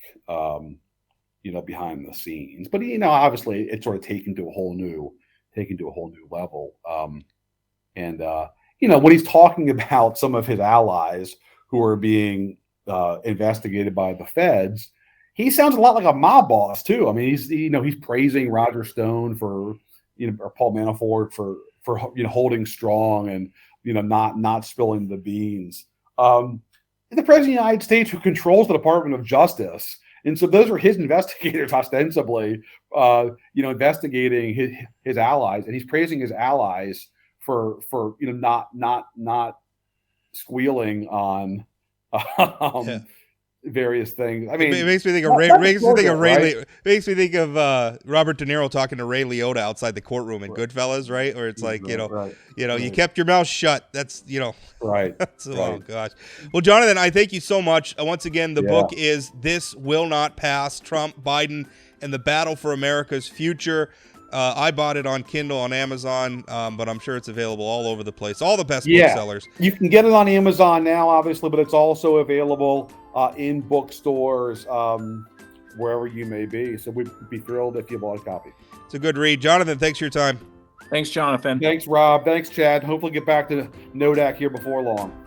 Behind the scenes, but obviously it's sort of taken to a whole new level. When he's talking about some of his allies who are being investigated by the feds, he sounds a lot like a mob boss too. I mean, he's praising Roger Stone for or Paul Manafort for holding strong and not spilling the beans. The president of the United States, who controls the Department of Justice. And so those are his investigators, ostensibly, investigating his allies, and he's praising his allies for not squealing on various things. I mean, it makes me think of Robert De Niro talking to Ray Liotta outside the courtroom in Goodfellas, right? Or it's like, you kept your mouth shut. That's right. Oh gosh. Well, Jonathan, I thank you so much. Once again, the book is "This Will Not Pass: Trump, Biden, and the Battle for America's Future." I bought it on Kindle on Amazon, but I'm sure it's available all over the place. All the best booksellers. You can get it on Amazon now, obviously, but it's also available in bookstores, wherever you may be. So we'd be thrilled if you bought a copy. It's a good read. Jonathan, thanks for your time. Thanks, Jonathan. Thanks, Rob. Thanks, Chad. Hopefully get back to NODAC here before long.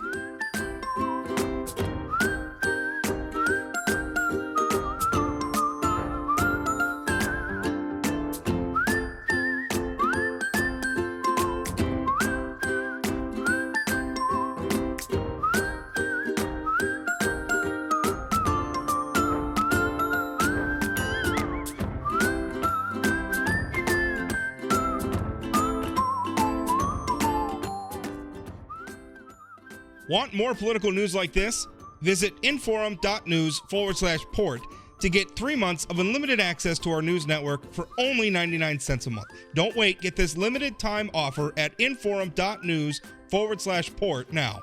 Want more political news like this? Visit inforum.news/port to get 3 months of unlimited access to our news network for only 99 cents a month. Don't wait. Get this limited time offer at inforum.news/port now.